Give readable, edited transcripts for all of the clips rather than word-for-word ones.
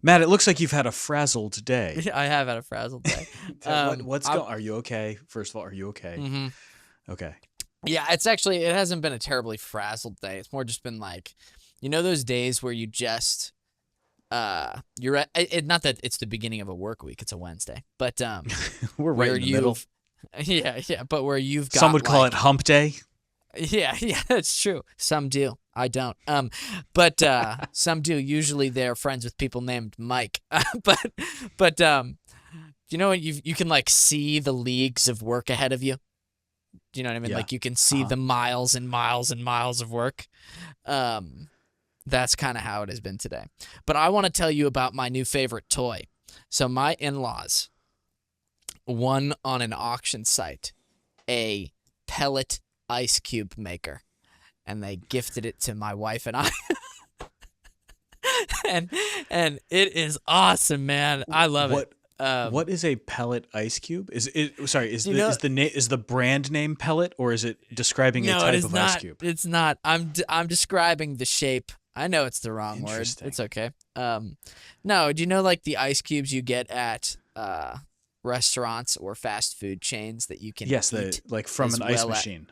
Matt, it looks like you've had a frazzled day. I have had a frazzled day. What's going? Are you okay? First of all, are you okay? Mm-hmm. Okay. Yeah, it hasn't been a terribly frazzled day. It's more just been like, those days where you just, you're at, not that it's the beginning of a work week. It's a Wednesday, but We're right in the middle. Yeah, but where you've got Some would call it hump day. Yeah, that's true. Some do. I don't. But some do. Usually they're friends with people named Mike. But you can like see the leagues of work ahead of you. Do you know what I mean? Yeah. Like you can see the miles and miles and miles of work. That's kind of how it has been today. But I want to tell you about my new favorite toy. So my in-laws won on an auction site a pellet ice cube maker, and they gifted it to my wife and I. and it is awesome, man. I love it. What is a pellet ice cube? Is the brand name pellet, or is it describing a type of ice cube? It's not. I'm describing the shape. I know it's the wrong word. It's okay. No, do you know like the ice cubes you get at restaurants or fast food chains that you can eat like from an ice machine.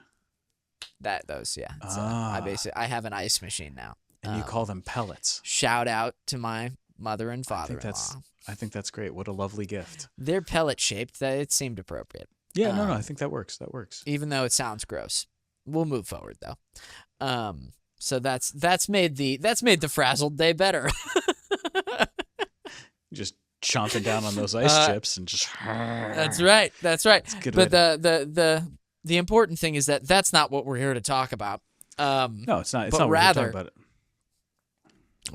Those. So I have an ice machine now. And you call them pellets. Shout out to my mother and father-in-law. I think that's great. What a lovely gift. They're pellet shaped. It seemed appropriate. Yeah, no, I think that works. That works. Even though it sounds gross. We'll move forward though. So that's made the frazzled day better. Just chomping down on those ice chips and just. That's right. That's right. But the important thing is that that's not what we're here to talk about. No, it's not. It's not what we're talking about.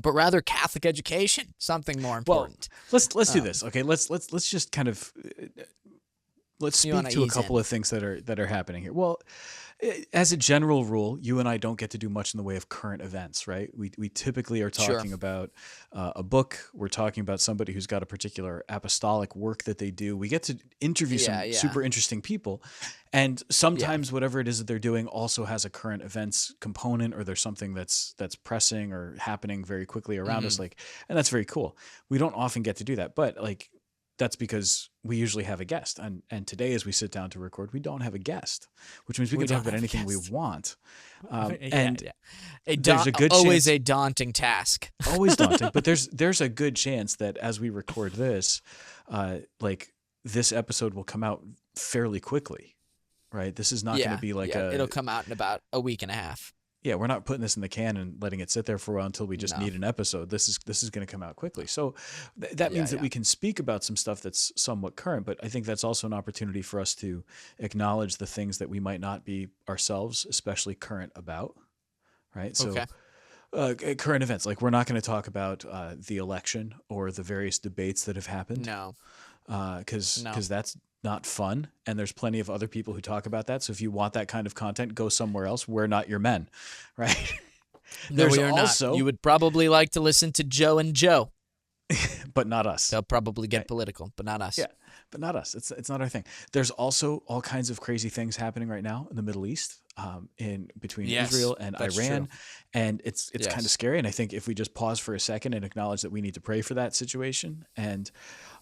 But rather Catholic education, something more important. Well, let's do this. Okay, let's just kind of let's speak to a couple of things that are happening here. Well, as a general rule, you and I don't get to do much in the way of current events, right? We typically are talking about a book. We're talking about somebody who's got a particular apostolic work that they do. We get to interview some super interesting people. And sometimes whatever it is that they're doing also has a current events component, or there's something that's pressing or happening very quickly around us. And that's very cool. We don't often get to do that, but that's because we usually have a guest. And today, as we sit down to record, we don't have a guest, which means we can talk about anything we want. There's a good always chance, a daunting task. Always daunting, but there's a good chance that as we record this, this episode will come out fairly quickly, right? This is not going to be it'll come out in about a week and a half. Yeah, we're not putting this in the can and letting it sit there for a while until we just need an episode. This is going to come out quickly. So that means that we can speak about some stuff that's somewhat current, but I think that's also an opportunity for us to acknowledge the things that we might not be ourselves especially current about, right? So current events, like we're not going to talk about the election or the various debates that have happened. No. Because that's not fun, and there's plenty of other people who talk about that. So if you want that kind of content, go somewhere else. We're not your men, right? No, we are also not. You would probably like to listen to Joe and Joe, but not us. They'll probably get political, but not us. Yeah, but not us. It's not our thing. There's also all kinds of crazy things happening right now in the Middle East, in between Israel and Iran, and it's kind of scary. And I think if we just pause for a second and acknowledge that we need to pray for that situation, and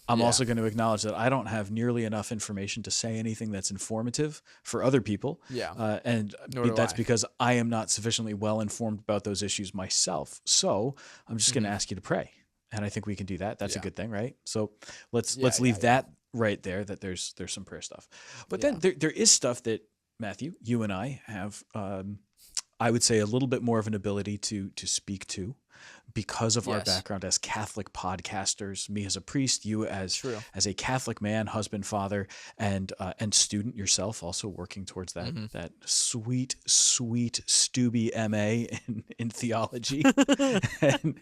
I'm also going to acknowledge that I don't have nearly enough information to say anything that's informative for other people. Yeah. And that's because I am not sufficiently well informed about those issues myself. So I'm just going to ask you to pray. And I think we can do that. That's a good thing, right? So let's leave that right there, that there's some prayer stuff. But then there is stuff that, Matthew, you and I have, I would say, a little bit more of an ability to speak to, because of our background as Catholic podcasters, me as a priest, you as a Catholic man, husband, father, and student yourself, also working towards that sweet Stubby MA in theology. And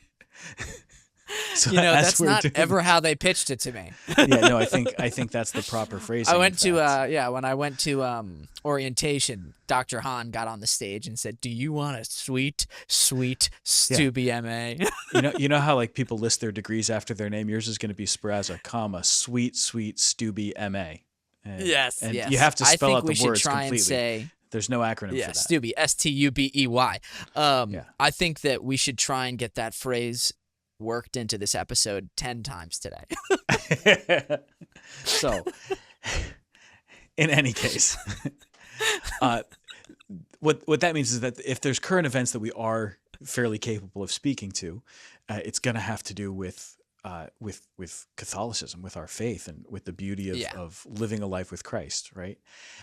so that's not ever how they pitched it to me. I think that's the proper phrasing. When I went to orientation, Dr. Hahn got on the stage and said, "Do you want a sweet Stubby MA?" You know how like people list their degrees after their name? Yours is going to be Sprazza, sweet Stubby MA. And you have to spell out the words completely. And say, there's no acronym for that. Stubby, Stubey. I think that we should try and get that phrase worked into this episode 10 times today. So, in any case, what that means is that if there's current events that we are fairly capable of speaking to, it's going to have to do with Catholicism, with our faith, and with the beauty of living a life with Christ, right?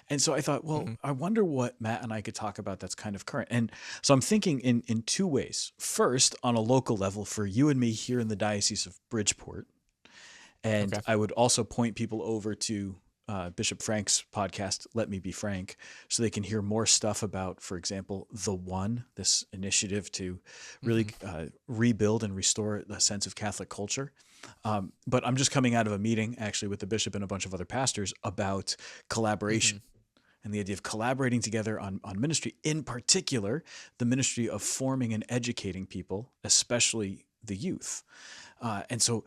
And so I thought, well, I wonder what Matt and I could talk about that's kind of current. And so I'm thinking in two ways. First, on a local level for you and me here in the Diocese of Bridgeport. And I would also point people over to Bishop Frank's podcast, Let Me Be Frank, so they can hear more stuff about, for example, The One, this initiative to really rebuild and restore the sense of Catholic culture. But I'm just coming out of a meeting actually with the bishop and a bunch of other pastors about collaboration and the idea of collaborating together on ministry, in particular, the ministry of forming and educating people, especially the youth. And so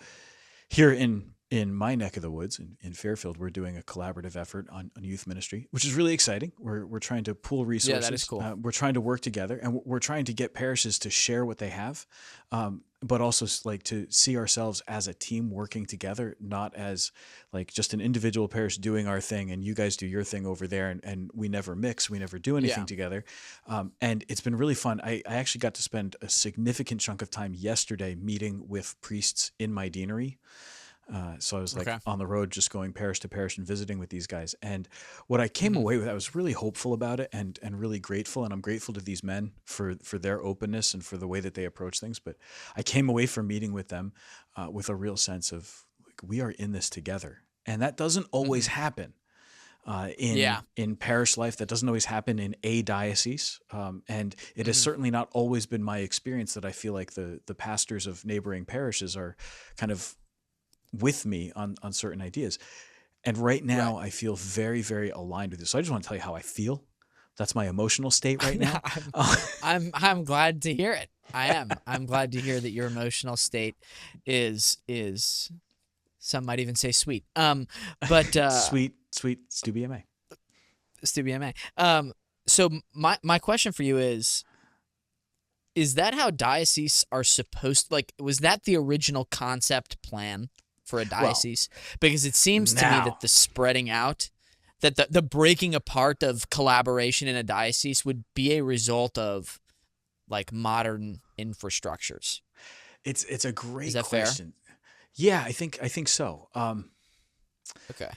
here in my neck of the woods, in Fairfield, we're doing a collaborative effort on youth ministry, which is really exciting. We're trying to pool resources. Yeah, that is cool. We're trying to work together, and we're trying to get parishes to share what they have, but also like to see ourselves as a team working together, not as like just an individual parish doing our thing and you guys do your thing over there, and we never mix, we never do anything together. And it's been really fun. I actually got to spend a significant chunk of time yesterday meeting with priests in my deanery. So I was like on the road, just going parish to parish and visiting with these guys. And what I came away with, I was really hopeful about it and really grateful. And I'm grateful to these men for their openness and for the way that they approach things. But I came away from meeting with them with a real sense of like, we are in this together. And that doesn't always happen in parish life. That doesn't always happen in a diocese. And it has certainly not always been my experience that I feel like the pastors of neighboring parishes are kind of with me on certain ideas. And right now I feel very, very aligned with this. So I just want to tell you how I feel. That's my emotional state right now. I'm glad to hear it. I'm glad to hear that your emotional state is some might even say sweet. But sweet Stu BMA. Stu BMA. So my question for you is that how dioceses are supposed to, like, was that the original concept plan for a diocese? Because it seems to me that the spreading out, that the breaking apart of collaboration in a diocese would be a result of like modern infrastructures. It's a great Is that question. Fair? Yeah, I think so. Okay.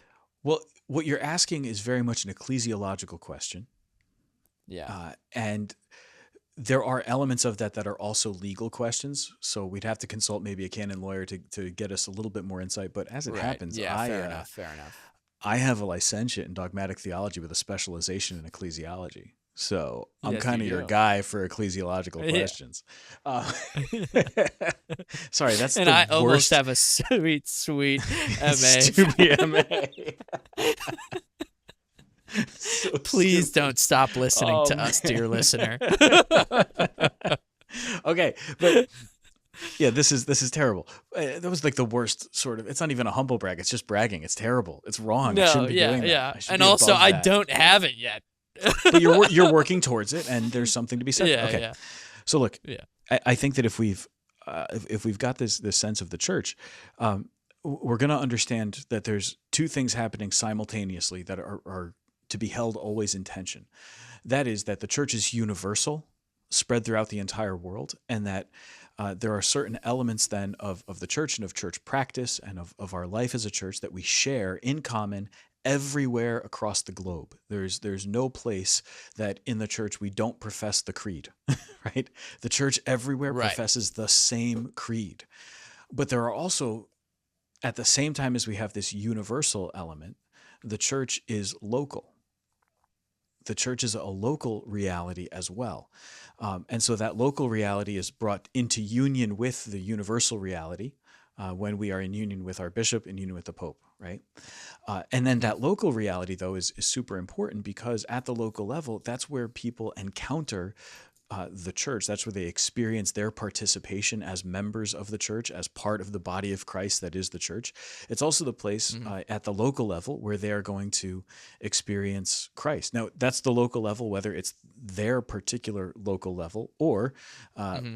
Well, what you're asking is very much an ecclesiological question. Yeah. And there are elements of that are also legal questions. So we'd have to consult maybe a canon lawyer to get us a little bit more insight. But as it happens, fair enough. I have a licentiate in dogmatic theology with a specialization in ecclesiology. So I'm kind of your guy for ecclesiological questions. Sorry, that's and the I worst. Almost have a sweet MA. So please stupid. Don't stop listening to us, dear listener. Okay, but yeah, this is terrible. That was like the worst sort of. It's not even a humble brag. It's just bragging. It's terrible. It's wrong. I shouldn't be doing that. And also, I don't have it yet. But you're working towards it, and there's something to be said. Yeah, okay. Yeah. So look, I think that if we've got this sense of the church, we're going to understand that there's two things happening simultaneously that are to be held always in tension. That is that the church is universal, spread throughout the entire world, and that there are certain elements then of the church and of church practice and of our life as a church that we share in common everywhere across the globe. There's no place that in the church we don't profess the creed, right? The church everywhere professes the same creed. But there are also, at the same time as we have this universal element, the church is local. The church is a local reality as well. And so that local reality is brought into union with the universal reality when we are in union with our bishop, in union with the Pope, right? And then that local reality, though, is super important because at the local level, that's where people encounter the church. That's where they experience their participation as members of the church, as part of the body of Christ that is the church. It's also the place at the local level where they are going to experience Christ. Now, that's the local level, whether it's their particular local level or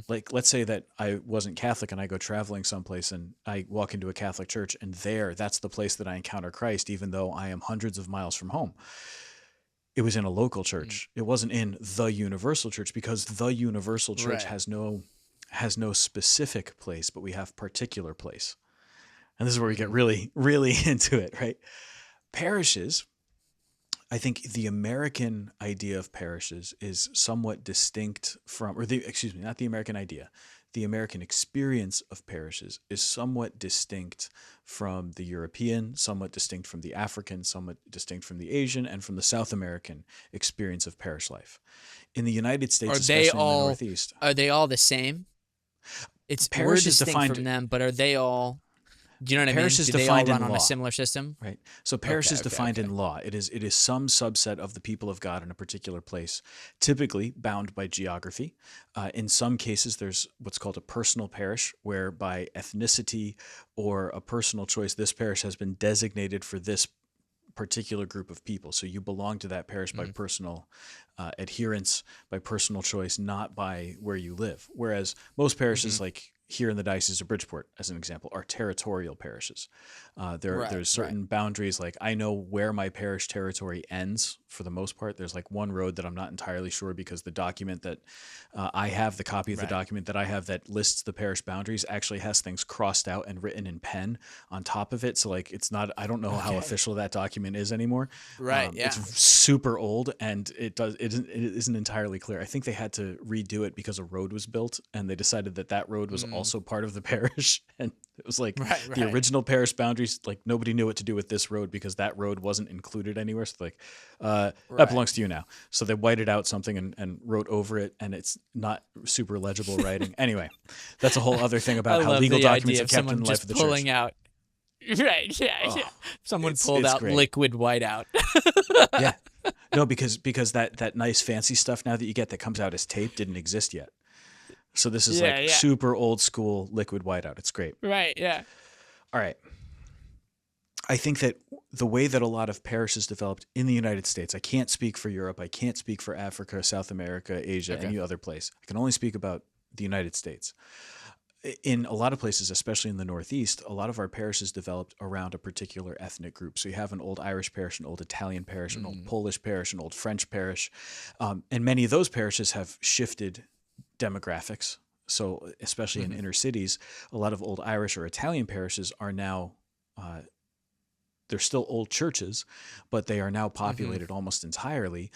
like, let's say that I wasn't Catholic and I go traveling someplace and I walk into a Catholic church, and that's the place that I encounter Christ, even though I am hundreds of miles from home. It was in a local church. It wasn't in the universal church, because the universal church has no specific place, but we have particular place. And this is where we get really, really into it, right? Parishes, I think the American idea of parishes is somewhat distinct from, not the American idea. The American experience of parishes is somewhat distinct from the European, somewhat distinct from the African, somewhat distinct from the Asian, and from the South American experience of parish life. In the United States, especially in the Northeast. Are they all the same? We're distinct from them, but are they all... Do you know what parish I mean? Do they all run on a similar system? Right. So parish is defined in law. It is some subset of the people of God in a particular place, typically bound by geography. In some cases, there's what's called a personal parish, where by ethnicity or a personal choice, this parish has been designated for this particular group of people. So you belong to that parish by personal adherence, by personal choice, not by where you live. Whereas most parishes, like here in the Diocese of Bridgeport, as an example, are territorial parishes. There's certain boundaries. Like, I know where my parish territory ends for the most part. There's like one road that I'm not entirely sure, because the document that I have, the copy of the document that I have that lists the parish boundaries, actually has things crossed out and written in pen on top of it. So like, it's not, I don't know how official that document is anymore. It's super old, and it isn't entirely clear. I think they had to redo it because a road was built, and they decided that road was also part of the parish. And it was like the original parish boundaries, like nobody knew what to do with this road because that road wasn't included anywhere. So like, that belongs to you now. So they whited out something and wrote over it, and it's not super legible writing. Anyway, that's a whole other thing about how legal documents are kept in the life of the church. Pulling out. Someone pulled out great. Liquid whiteout. Yeah. No, because that nice fancy stuff now that you get that comes out as tape didn't exist yet. So this is super old school liquid whiteout. It's great. Right, yeah. All right. I think that the way that a lot of parishes developed in the United States, I can't speak for Europe, I can't speak for Africa, South America, Asia, any other place. I can only speak about the United States. In a lot of places, especially in the Northeast, a lot of our parishes developed around a particular ethnic group. So you have an old Irish parish, an old Italian parish, an old Polish parish, an old French parish. And many of those parishes have shifted demographics. So especially in inner cities, a lot of old Irish or Italian parishes are now, they're still old churches, but they are now populated almost entirely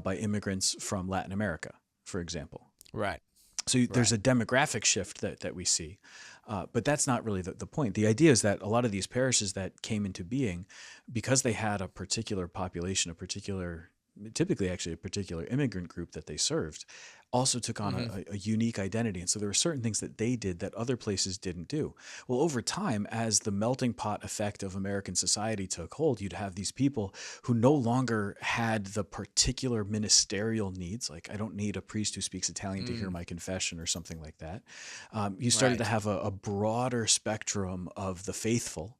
by immigrants from Latin America, for example. Right. So there's a demographic shift that we see. But that's not really the point. The idea is that a lot of these parishes that came into being, because they had a particular population, typically actually a particular immigrant group that they served, also took on a unique identity. And so there were certain things that they did that other places didn't do. Well, over time, as the melting pot effect of American society took hold, you'd have these people who no longer had the particular ministerial needs. Like, I don't need a priest who speaks Italian to hear my confession or something like that. You started to have a broader spectrum of the faithful.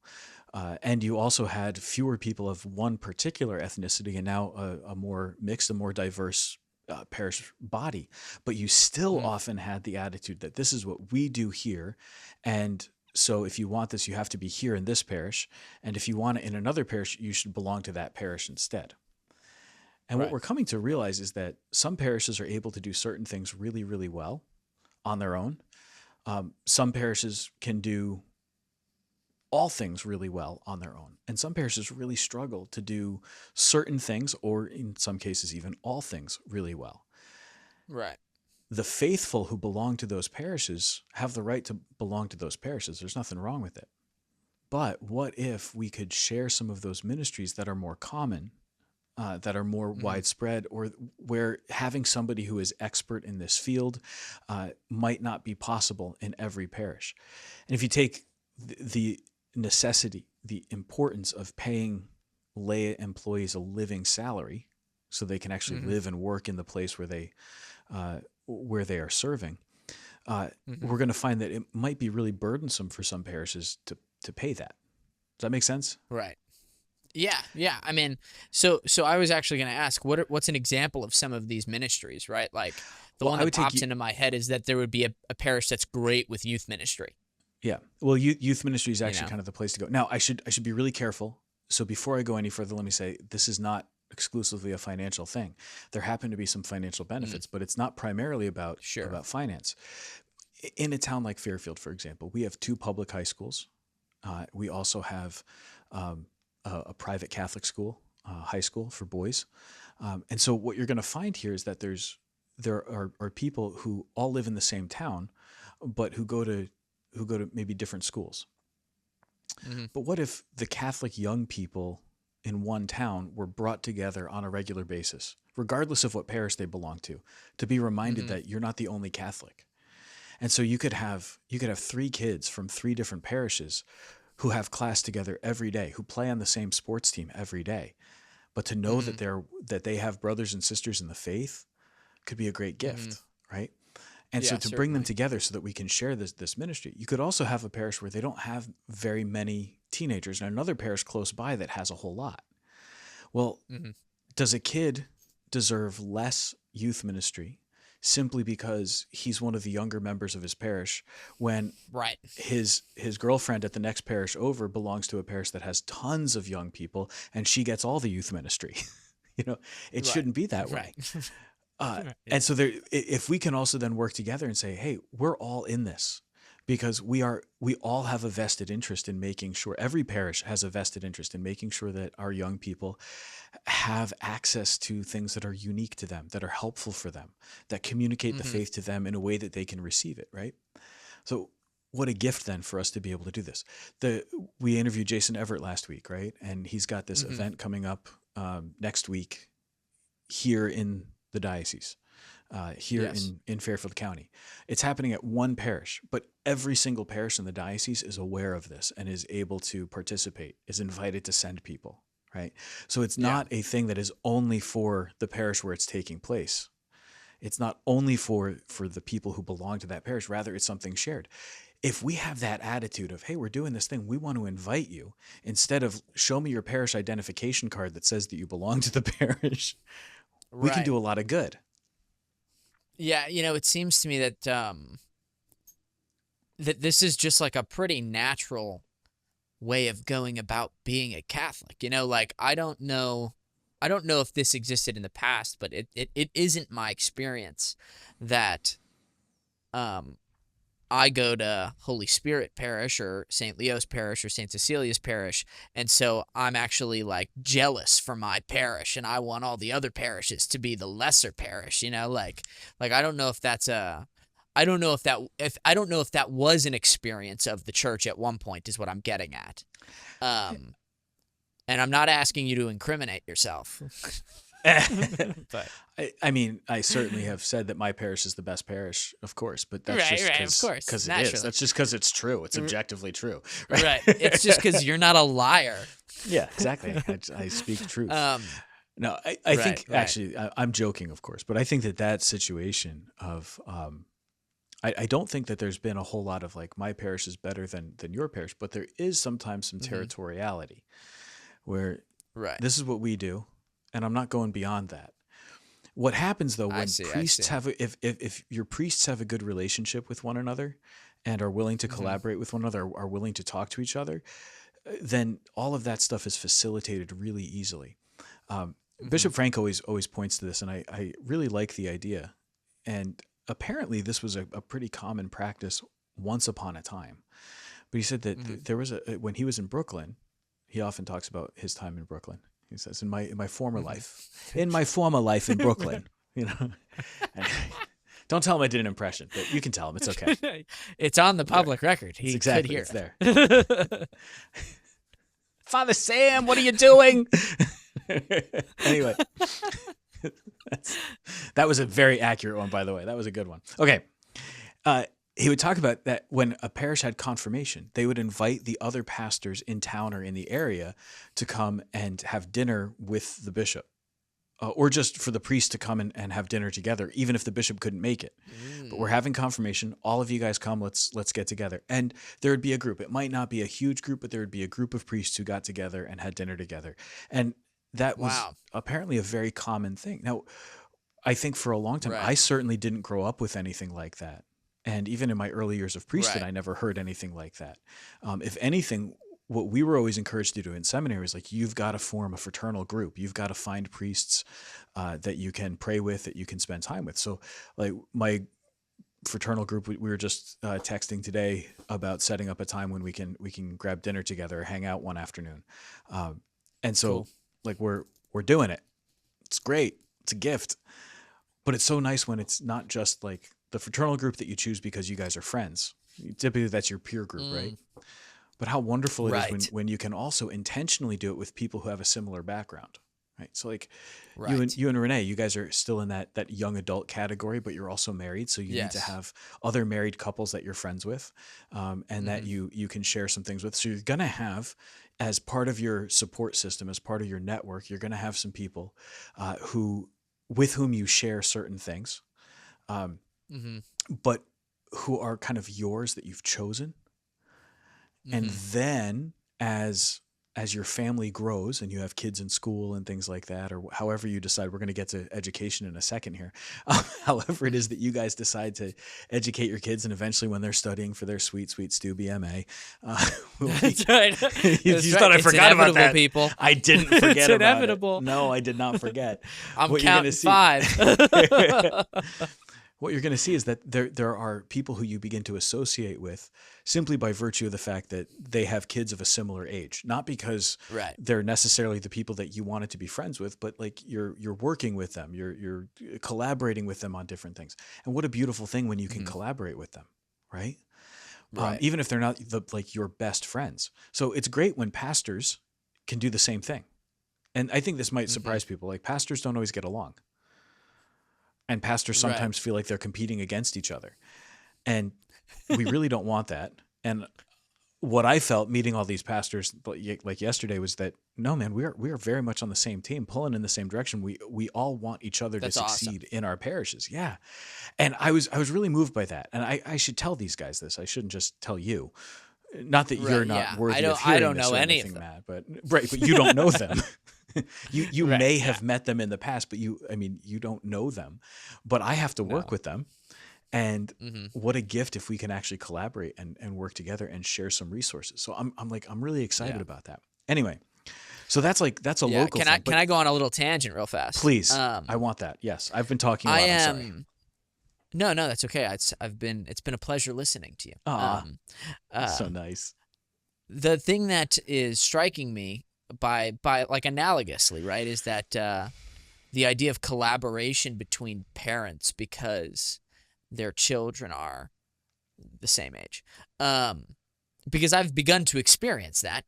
And you also had fewer people of one particular ethnicity, and now a more mixed, a more diverse parish body. But you still often had the attitude that this is what we do here, and so if you want this, you have to be here in this parish, and if you want it in another parish, you should belong to that parish instead. And what we're coming to realize is that some parishes are able to do certain things really, really well on their own. Some parishes can do all things really well on their own. And some parishes really struggle to do certain things, or in some cases, even all things really well. Right. The faithful who belong to those parishes have the right to belong to those parishes. There's nothing wrong with it. But what if we could share some of those ministries that are more common, that are more widespread, or where having somebody who is expert in this field might not be possible in every parish? And if you take the necessity, the importance of paying lay employees a living salary so they can actually live and work in the place where they where they are serving, Mm-hmm. we're going to find that it might be really burdensome for some parishes to pay that. Does that make sense? Right. Yeah, yeah. I mean, so I was actually going to ask, what's an example of some of these ministries, right? Like the Well, one I that would take pops into my head is that there would be a parish that's great with youth ministry. yeah. Well, youth ministry is You actually know. kind of the place to go. Now, I should be really careful. So before I go any further, let me say this is not exclusively a financial thing. There happen to be some financial Mm, benefits, but it's not primarily sure. about finance. In a town like Fairfield, for example, we have 2 public high schools. We also have um, a private Catholic school, high school for boys. And so what you're going to find here is that there are people who all live in the same town, but who go to maybe different schools. Hmm. But what if the Catholic young people in one town were brought together on a regular basis, regardless of what parish they belong to be reminded Hmm. that you're not the only Catholic? And so you could have 3 kids from 3 different parishes who have class together every day, who play on the same sports team every day. But to know Hmm. that they have brothers and sisters in the faith could be a great Hmm. gift, right? And so Yeah, to bring them certainly. together so that we can share this ministry. You could also have a parish where they don't have very many teenagers and another parish close by that has a whole lot. Well, Hmm. does a kid deserve less youth ministry simply because he's one of the younger members of his parish when Right. his girlfriend at the next parish over belongs to a parish that has tons of young people and she gets all the youth ministry? It Right. shouldn't be that way. Right. And so if we can also then work together and say, hey, we're all in this because we all have a vested interest in making sure every parish has a vested interest in making sure that our young people have access to things that are unique to them, that are helpful for them, that communicate the Hmm. faith to them in a way that they can receive it, right? So what a gift then for us to be able to do this. We interviewed Jason Everett last week, right? And he's got this Hmm. event coming up next week here in the diocese, here Yes. in Fairfield County. It's happening at one parish, but every single parish in the diocese is aware of this and is able to participate, is invited to send people, right? So it's Yeah. not a thing that is only for the parish where it's taking place. It's not only for the people who belong to that parish. Rather, it's something shared. If we have that attitude of, hey, we're doing this thing, we want to invite you, instead of show me your parish identification card that says that you belong to the parish, we can Right. do a lot of good. Yeah, it seems to me that that this is just like a pretty natural way of going about being a Catholic. Like I don't know if this existed in the past, but it isn't my experience that um I go to Holy Spirit Parish or St. Leo's Parish or St. Cecilia's Parish, and so I'm actually like jealous for my parish, and I want all the other parishes to be the lesser parish. Like I don't know if that was an experience of the church at one point, is what I'm getting at. Um, and I'm not asking you to incriminate yourself, but I mean, I certainly have said that my parish is the best parish, of course, but that's right, just right, of course, because it is. naturally, That's just because it's true. It's R- objectively true, right. right? It's just because you're not a liar. Yeah, exactly. I speak truth. Um, No, I right, think right. actually, I'm joking, of course, but I think that situation of, I don't think that there's been a whole lot of like my parish is better than your parish, but there is sometimes some Hmm. territoriality where Right. this is what we do, and I'm not going beyond that. What happens though I when see. I priests see. have if your priests have a good relationship with one another and are willing to Hmm. collaborate with one another, are willing to talk to each other, then all of that stuff is facilitated really easily. Um, Hmm. Bishop Frank always points to this, and I really like the idea. And apparently, this was a pretty common practice once upon a time. But he said that Hmm. there was when he was in Brooklyn, he often talks about his time in Brooklyn. He says, in my former Hmm. life, in my former life in Brooklyn, you know. And don't tell him I did an impression, but you can tell him it's okay. It's on the Right. public record. It's He could exactly hear it's there. it. Father Sam, what are you doing? Anyway, that was a very accurate one, by the way. That was a good one. Okay. He would talk about that when a parish had confirmation, they would invite the other pastors in town or in the area to come and have dinner with the bishop or just for the priest to come and have dinner together, even if the bishop couldn't make it. But we're having confirmation. All of you guys come. Let's get together. And there would be a group. It might not be a huge group, but there would be a group of priests who got together and had dinner together. And that was apparently a very common thing. Now, I think for a long time, I certainly didn't grow up with anything like that. And even in my early years of priesthood, I never heard anything like that. If anything, what we were always encouraged to do in seminary is like, you've got to form a fraternal group. You've got to find priests that you can pray with, that you can spend time with. So like my fraternal group, we were just texting today about setting up a time when we can grab dinner together, hang out one afternoon. And so like we're doing it. It's great. It's a gift. But it's so nice when it's not just like the fraternal group that you choose because you guys are friends. Typically that's your peer group, right? But how wonderful it is when you can also intentionally do it with people who have a similar background, right? So like you and Renee, you guys are still in that young adult category, but you're also married. So you need to have other married couples that you're friends with, and that you can share some things with. So you're going to have, as part of your support system, as part of your network, you're going to have some people with whom you share certain things, but who are kind of yours, that you've chosen. And then as your family grows and you have kids in school and things like that, or however you decide, we're going to get to education in a second here. However it is that you guys decide to educate your kids, and eventually when they're studying for their sweet, sweet Stu BMA, That's right. you thought I forgot about that. People. I didn't forget It's about inevitable. it. No, I did not forget. I'm what counting 5. What you're going to see is that there are people who you begin to associate with simply by virtue of the fact that they have kids of a similar age, not because they're necessarily the people that you wanted to be friends with, but like you're working with them, you're collaborating with them on different things. And what a beautiful thing when you can collaborate with them, right? Even if they're not like your best friends. So it's great when pastors can do the same thing. And I think this might surprise people. Like pastors don't always get along. And pastors sometimes feel like they're competing against each other. And we really don't want that. And what I felt meeting all these pastors like yesterday was that, no, man, we are very much on the same team, pulling in the same direction. We all want each other to succeed in our parishes. Yeah. And I was really moved by that. And I should tell these guys this. I shouldn't just tell you. Not that you're not worthy of hearing I don't this know or any anything, of them. Matt, but you don't know them. You may have met them in the past, but you don't know them. But I have to work with them. And what a gift if we can actually collaborate and work together and share some resources. So I'm really excited about that. Anyway, so that's a local thing. Can I go on a little tangent real fast? Please. I want that. Yes. I've been talking a lot. I'm sorry. No, that's okay. It's been a pleasure listening to you. So nice. The thing that is striking me by like analogously, right, is that the idea of collaboration between parents because their children are the same age. Because I've begun to experience that,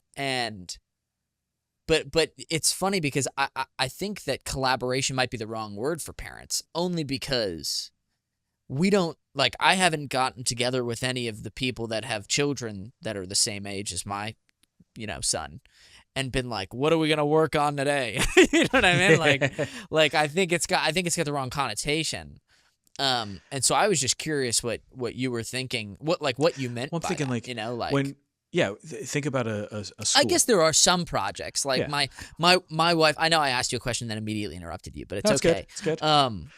but it's funny because I think that collaboration might be the wrong word for parents, only because we don't, like, I haven't gotten together with any of the people that have children that are the same age as my, son, and been like, what are we gonna work on today? You know what I mean? Like I think it's got the wrong connotation. And so I was just curious what you were thinking, what you meant. Well, I'm thinking that, think about a school. I guess there are some projects like my wife. I know I asked you a question that immediately interrupted you, but it's okay. It's good. I'm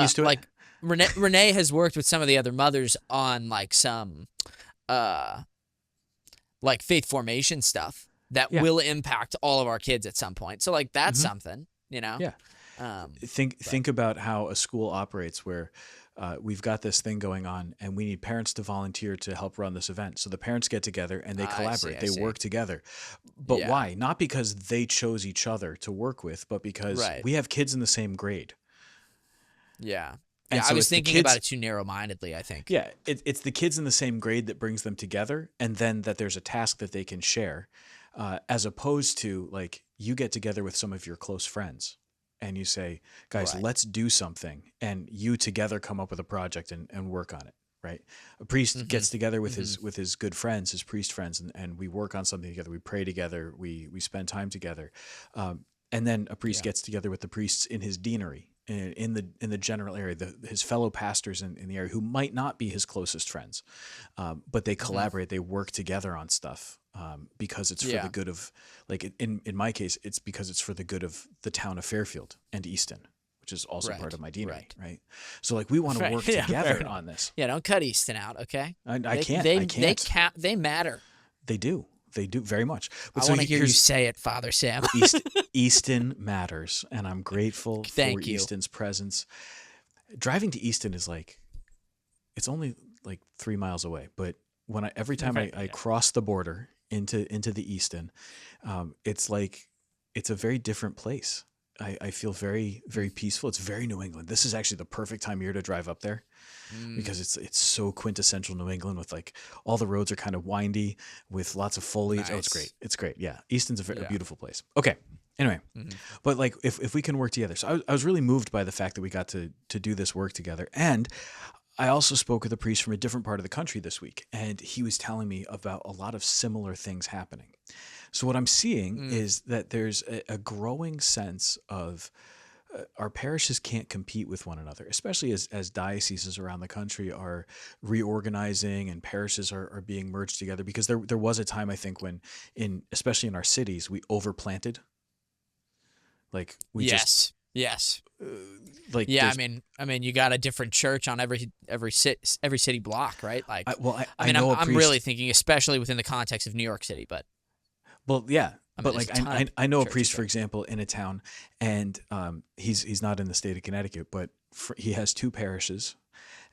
used to it. Like Renee has worked with some of the other mothers on like some like faith formation stuff that will impact all of our kids at some point. So like that's something, Yeah. Think about how a school operates where we've got this thing going on and we need parents to volunteer to help run this event. So the parents get together and they collaborate. They work together. But why? Not because they chose each other to work with, but because we have kids in the same grade. Yeah. And I was thinking about it too narrow-mindedly, I think. Yeah, it's the kids in the same grade that brings them together, and then that there's a task that they can share, as opposed to like you get together with some of your close friends and you say, guys, let's do something, and you together come up with a project and work on it, right? A priest gets together with his good friends, his priest friends, and we work on something together. We pray together. We spend time together. and then a priest Yeah. gets together with the priests in his deanery, in the general area, his fellow pastors in the area who might not be his closest friends, but they Hmm. collaborate, they work together on stuff, because it's for the Yeah. good of, like in my case, it's because it's for the good of the town of Fairfield and Easton, which is also part Right. of my deanery, Right. right? So like we want to Right. work Yeah. Fair together enough. on this. Yeah. Don't cut Easton out. Okay. I They can't, they I they can't. count. They matter. They do, very much. But I so want to hear you here's say it, Father Sam. Easton matters, and I'm grateful for Thank you. Easton's presence. Driving to Easton is like, it's only like 3 miles away, but every time Right. I cross the border into the Easton, it's like, it's a very different place. I feel very, very peaceful. It's very New England. This is actually the perfect time of year to drive up there, because it's so quintessential New England, with like all the roads are kind of windy with lots of foliage. Oh, it's great. Nice. It's great. Yeah. Easton's a Yeah. beautiful place. Okay. Anyway, Hmm. but like if we can work together. So I was really moved by the fact that we got to do this work together. And I also spoke with a priest from a different part of the country this week, and he was telling me about a lot of similar things happening. So what I'm seeing is that there's a growing sense of, our parishes can't compete with one another, especially as dioceses around the country are reorganizing and parishes are being merged together, because there was a time, I think, when especially in our cities, we overplanted. Like we just, Yes. like Yeah. there's, I mean, you got a different church on every city block, right? Like, I know a I'm priest. really thinking, especially within the context of New York City, but Well, yeah, I mean, but there's like a ton of I know a churches priest, for there. example, in a town, and he's not in the state of Connecticut, but he has two parishes,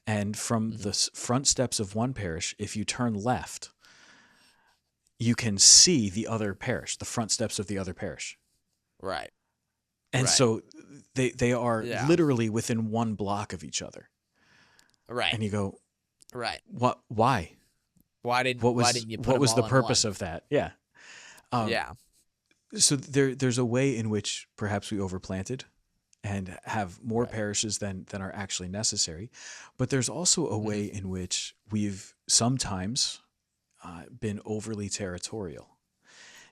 and from Hmm. the front steps of one parish, if you turn left, you can see the other parish, the front steps of the other parish, Right. and Right. so they are Yeah. literally within one block of each other, Right. and you go, Right. what? Why? Why didn't you put What them was the all in purpose one? of that? Yeah. Um, Yeah. so there's a way in which perhaps we overplanted and have more Right. parishes than are actually necessary, but there's also a Hmm. way in which we've sometimes been overly territorial.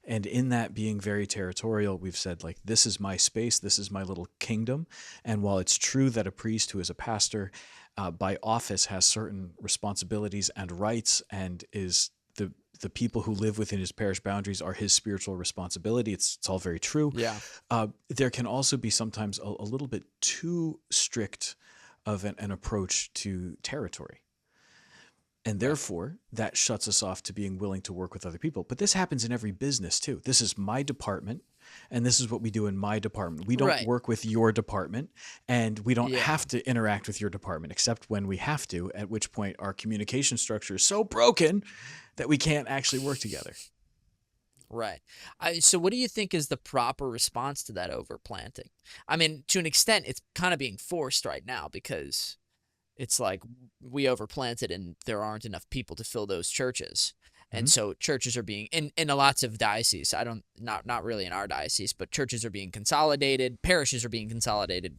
And in that being very territorial, we've said, like, this is my space, this is my little kingdom. And while it's true that a priest who is a pastor by office has certain responsibilities and rights, and is the people who live within his parish boundaries are his spiritual responsibility, it's all very true. Yeah. There can also be sometimes a little bit too strict of an approach to territory. And Right. therefore, that shuts us off to being willing to work with other people. But this happens in every business too. This is my department, and this is what we do in my department. We don't Right. work with your department, and we don't Yeah. have to interact with your department, except when we have to, at which point our communication structure is so broken that we can't actually work together. Right. So what do you think is the proper response to that overplanting? I mean, to an extent, it's kind of being forced right now, because it's like we overplanted and there aren't enough people to fill those churches. And Mhm. so churches are being in lots of dioceses. Not really in our diocese, but churches are being consolidated, parishes are being consolidated,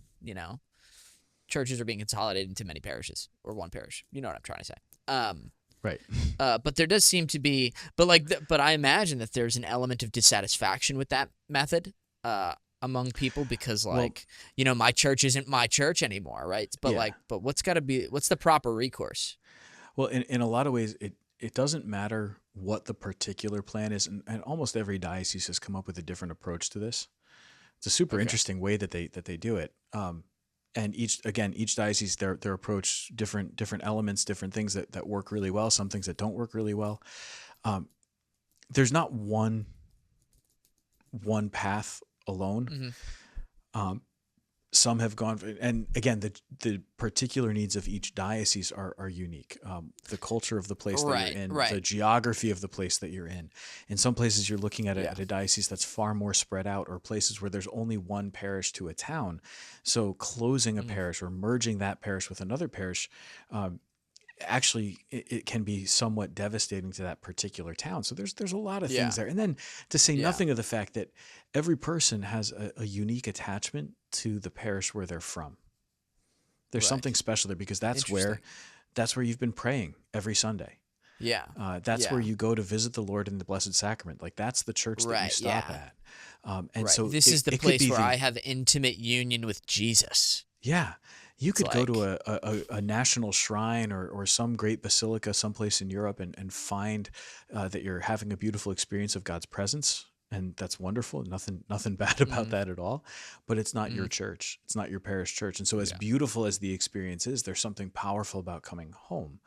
churches are being consolidated into many parishes, or one parish. You know what I'm trying to say. Right. But there does seem to be, but I imagine that there's an element of dissatisfaction with that method among people, because Well, my church isn't my church anymore, right? But yeah. what's the proper recourse? Well, in a lot of ways, it doesn't matter what the particular plan is, and almost every diocese has come up with a different approach to this. It's a super Okay. interesting way that they do it. And each diocese, their approach, different elements, different things that work really well, some things that don't work really well. There's not one path alone. Mm-hmm. Some have gone, and again, the particular needs of each diocese are unique. The culture of the place that Right, you're in, right. the geography of the place that you're in. In some places, you're looking at Yeah. at a diocese that's far more spread out, or places where there's only one parish to a town. So closing a Mhm. parish or merging that parish with another parish, actually it can be somewhat devastating to that particular town. So there's a lot of Yeah. things there. And then, to say Yeah. nothing of the fact that every person has a unique attachment to the parish where they're from. There's Right. something special there, because that's Interesting. where you've been praying every Sunday. Yeah. That's where Yeah. you go to visit the Lord in the Blessed Sacrament. Like that's the church that you Right. stop Yeah. at. And Right. so This is the it could place be where I have intimate union with Jesus. yeah, you It's could go to like, a national shrine or some great basilica someplace in Europe and find that you're having a beautiful experience of God's presence. And that's wonderful. Nothing bad about mm, that at all. But it's not your mm, church. It's not your parish church. And so, as yeah. beautiful as the experience is, there's something powerful about coming home.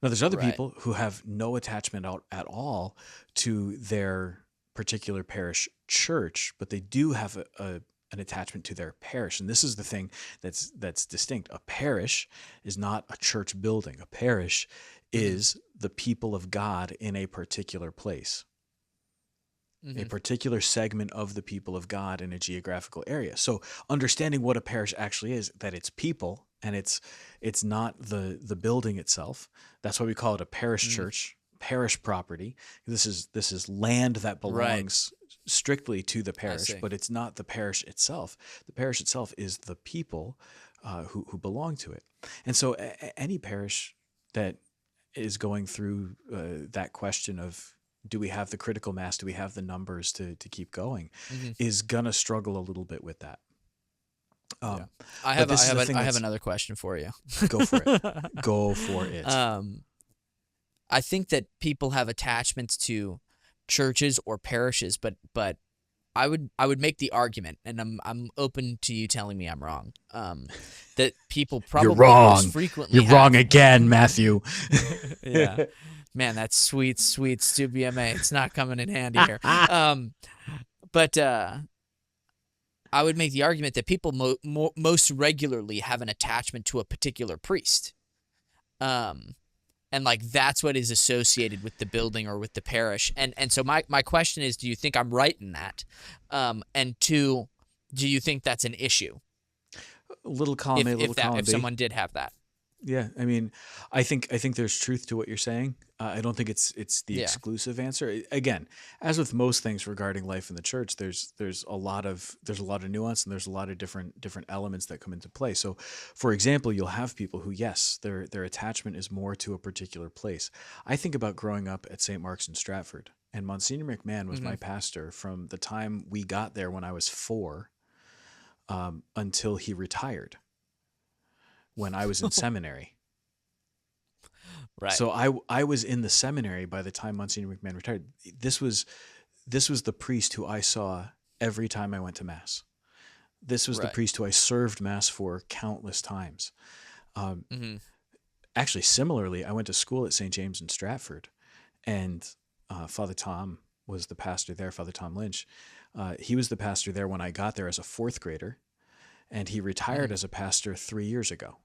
Now, there's other Right. people who have no attachment at all to their particular parish church, but they do have an attachment to their parish. And this is the thing that's distinct. A parish is not a church building. A parish Mm-hmm. is the people of God in a particular place, a Mm-hmm. particular segment of the people of God in a geographical area. So understanding what a parish actually is, that it's people and it's not the building itself. That's why we call it a parish Mm-hmm. church, parish property. This is land that Right. belongs strictly to the I parish, see. but it's not the parish itself. The parish itself is the people who belong to it. And so any parish that is going through that question of do we have the critical mass, do we have the numbers to keep going, Mm-hmm. is gonna struggle a little bit with that. Yeah. Um, but this is the thing I have that's another question for you. go for it, go for it. I think that people have attachments to churches or parishes, but I would make the argument, and I'm open to you telling me I'm wrong. That people You're probably most wrong. frequently You're have. wrong again, Matthew. Yeah, man, that's sweet Stu BMA. It's not coming in handy here. But I would make the argument that people most regularly have an attachment to a particular priest. And like that's what is associated with the building or with the parish. And so my question is, do you think I'm right in that? And two, do you think that's an issue Little column A, little column if B. someone did have that? Yeah, I mean, I think there's truth to what you're saying. I don't think it's the Yeah. exclusive answer. Again, as with most things regarding life in the church, there's a lot of nuance and there's a lot of different elements that come into play. So, for example, you'll have people who, yes, their attachment is more to a particular place. I think about growing up at St. Mark's in Stratford, and Monsignor McMahon was Mm-hmm. my pastor from the time we got there when I was 4 until he retired when I was in seminary. Right. So I was in the seminary by the time Monsignor McMahon retired. This was the priest who I saw every time I went to Mass. This was the Right. priest who I served Mass for countless times. Mm-hmm. Actually, similarly, I went to school at St. James in Stratford, and Father Tom was the pastor there, Father Tom Lynch. He was the pastor there when I got there as a 4th grader, and he retired Mm-hmm. as a pastor 3 years ago,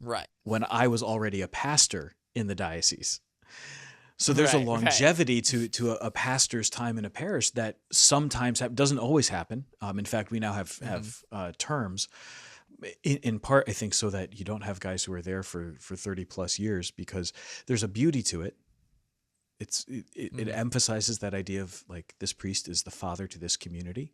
Right. when I was already a pastor in the diocese. So there's a Right, right. longevity to a pastor's time in a parish that sometimes doesn't always happen. In fact, we now have terms, in part, I think, so that you don't have guys who are there for 30 plus years, because there's a beauty to it. It emphasizes that idea of like this priest is the father to this community,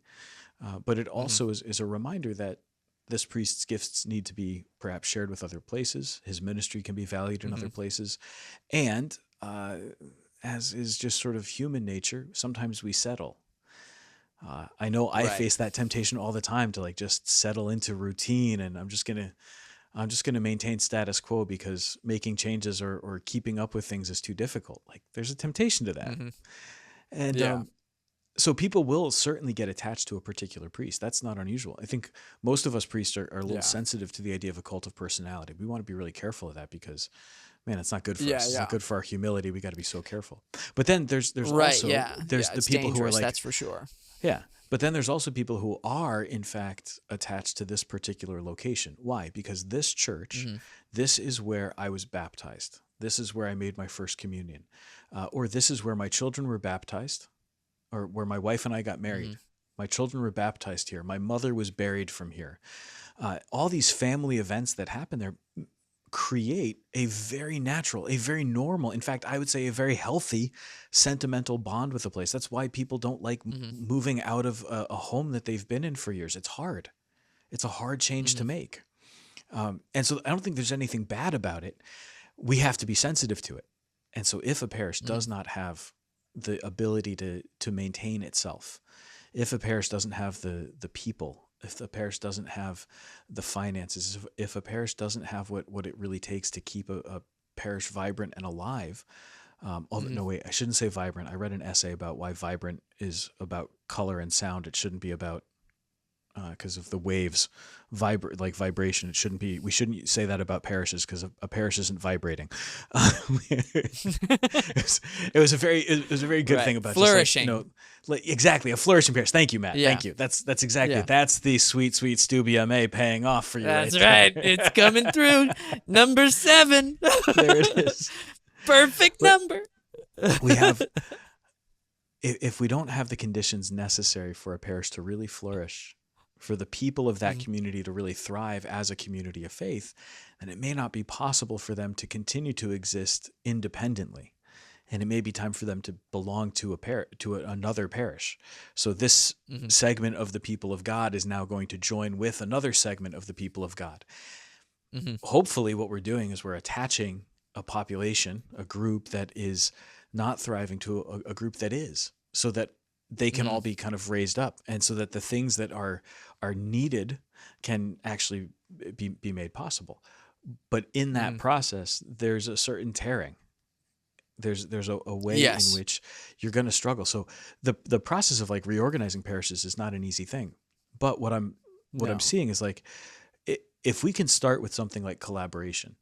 but it also is a reminder that this priest's gifts need to be perhaps shared with other places. His ministry can be valued in other places. And as is just sort of human nature, sometimes we settle. I know I Right. face that temptation all the time to like just settle into routine, and I'm just gonna maintain status quo because making changes or keeping up with things is too difficult. Like there's a temptation to that. Mm-hmm. And Yeah. so people will certainly get attached to a particular priest. That's not unusual. I think most of us priests are a little Yeah. sensitive to the idea of a cult of personality. We want to be really careful of that because, man, it's not good for Yeah, us. It's yeah. not good for our humility. We got to be so careful. But then there's Right. also Yeah. there's Yeah, the it's people who are dangerous, like, that's for sure. yeah. But then there's also people who are, in fact, attached to this particular location. Why? Because this church, this is where I was baptized. This is where I made my first communion. Or this is where my children were baptized, or where my wife and I got married. My children were baptized here. My mother was buried from here. All these family events that happen there create a very natural, a very normal, in fact, I would say a very healthy sentimental bond with a place. That's why people don't like moving out of a home that they've been in for years. It's hard. It's a hard change to make. And so I don't think there's anything bad about it. we have to be sensitive to it. And so if a parish Mm-hmm. does not have the ability to maintain itself, if a parish doesn't have the people, if the parish doesn't have the finances, if a parish doesn't have what it really takes to keep a parish vibrant and alive, although, Mm-hmm. no, wait, I shouldn't say vibrant. I read an essay about why vibrant is about color and sound. It shouldn't be about, because of the waves, like vibration. It shouldn't be. We shouldn't say that about parishes because a parish isn't vibrating. It was a very good Right. thing about Flourishing. just like exactly, a flourishing parish. Thank you, Matt. Yeah. Thank you. That's exactly Yeah. it. That's the sweet Stubia May paying off for you. That's right. right. It's coming through. Number 7. There it is. Perfect number. We have. If we don't have the conditions necessary for a parish to really flourish, for the people of that community to really thrive as a community of faith, then it may not be possible for them to continue to exist independently. And it may be time for them to belong to another parish. So this segment of the people of God is now going to join with another segment of the people of God. Hopefully what we're doing is we're attaching a population, a group that is not thriving, to a group that is, so that they can all be kind of raised up, and so that the things that are needed can actually be made possible. But in that process, there's a certain tearing. There's a way in which you're going to struggle. So the process of like reorganizing parishes is not an easy thing. But what I'm seeing is like, if we can start with something like collaboration,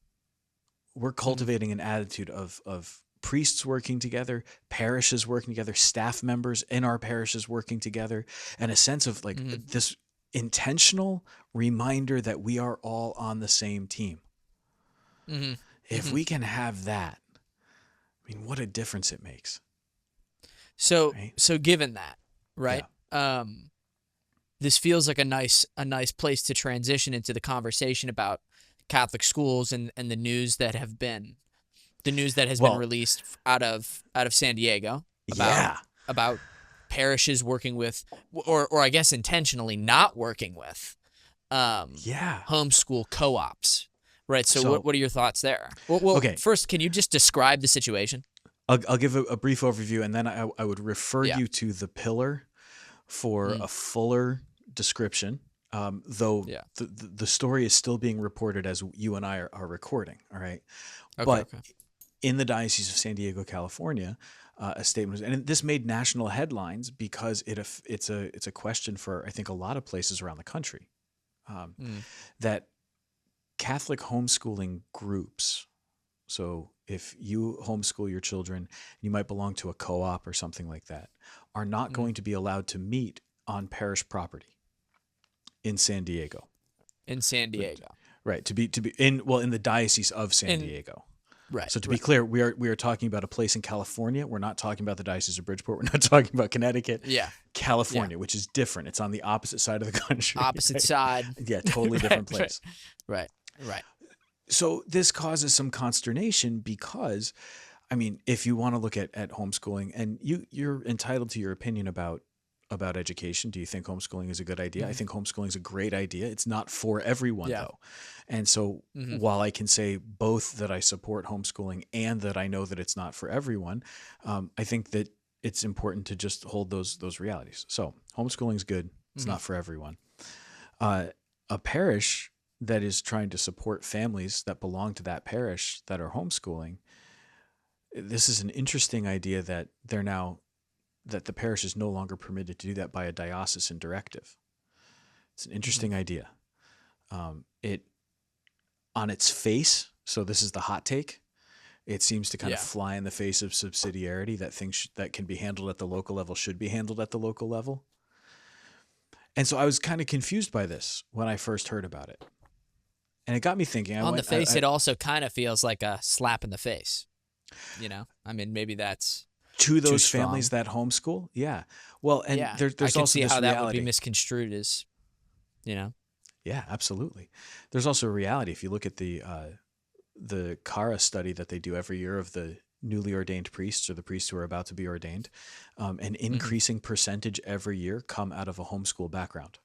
we're cultivating an attitude of priests working together, parishes working together, staff members in our parishes working together, and a sense of like this intentional reminder that we are all on the same team. If we can have that, I mean, what a difference it makes. So given that, right? Yeah. This feels like a nice place to transition into the conversation about Catholic schools and the news that has been released out of San Diego about parishes working with, or I guess intentionally not working with, homeschool co-ops, right? So what are your thoughts there? Well, okay. First, can you just describe the situation? I'll give a brief overview, and then I would refer you to the pillar for a fuller description. Though the story is still being reported as you and I are recording. All right, but in the Diocese of San Diego, California, a statement was, and this made national headlines because it's a question for, I think, a lot of places around the country, that Catholic homeschooling groups. So if you homeschool your children, you might belong to a co-op or something like that, are not going to be allowed to meet on parish property in San Diego. In San Diego, right? To be in the Diocese of San Diego. Right. So to be clear, we are talking about a place in California. We're not talking about the Diocese of Bridgeport. We're not talking about Connecticut. Yeah. California, which is different. It's on the opposite side of the country. Opposite side. Yeah, totally different place. Right. So this causes some consternation because, I mean, if you want to look at homeschooling, and you're entitled to your opinion about education. Do you think homeschooling is a good idea? I think homeschooling is a great idea. It's not for everyone though. And so while I can say both that I support homeschooling and that I know that it's not for everyone, I think that it's important to just hold those realities. So homeschooling is good. It's not for everyone. A parish that is trying to support families that belong to that parish that are homeschooling, this is an interesting idea that that the parish is no longer permitted to do that by a diocesan directive. It's an interesting idea. It, on its face, so this is the hot take, it seems to kind of fly in the face of subsidiarity, that things that can be handled at the local level should be handled at the local level. And so I was kind of confused by this when I first heard about it. And it got me thinking. On the face, it also kind of feels like a slap in the face. You know? I mean, maybe that's to those families that homeschool. Yeah. Well, and there's I can also see this how reality. that would be misconstrued as, you know? Yeah, absolutely. There's also a reality. If you look at the CARA study that they do every year of the newly ordained priests or the priests who are about to be ordained, an increasing percentage every year come out of a homeschool background.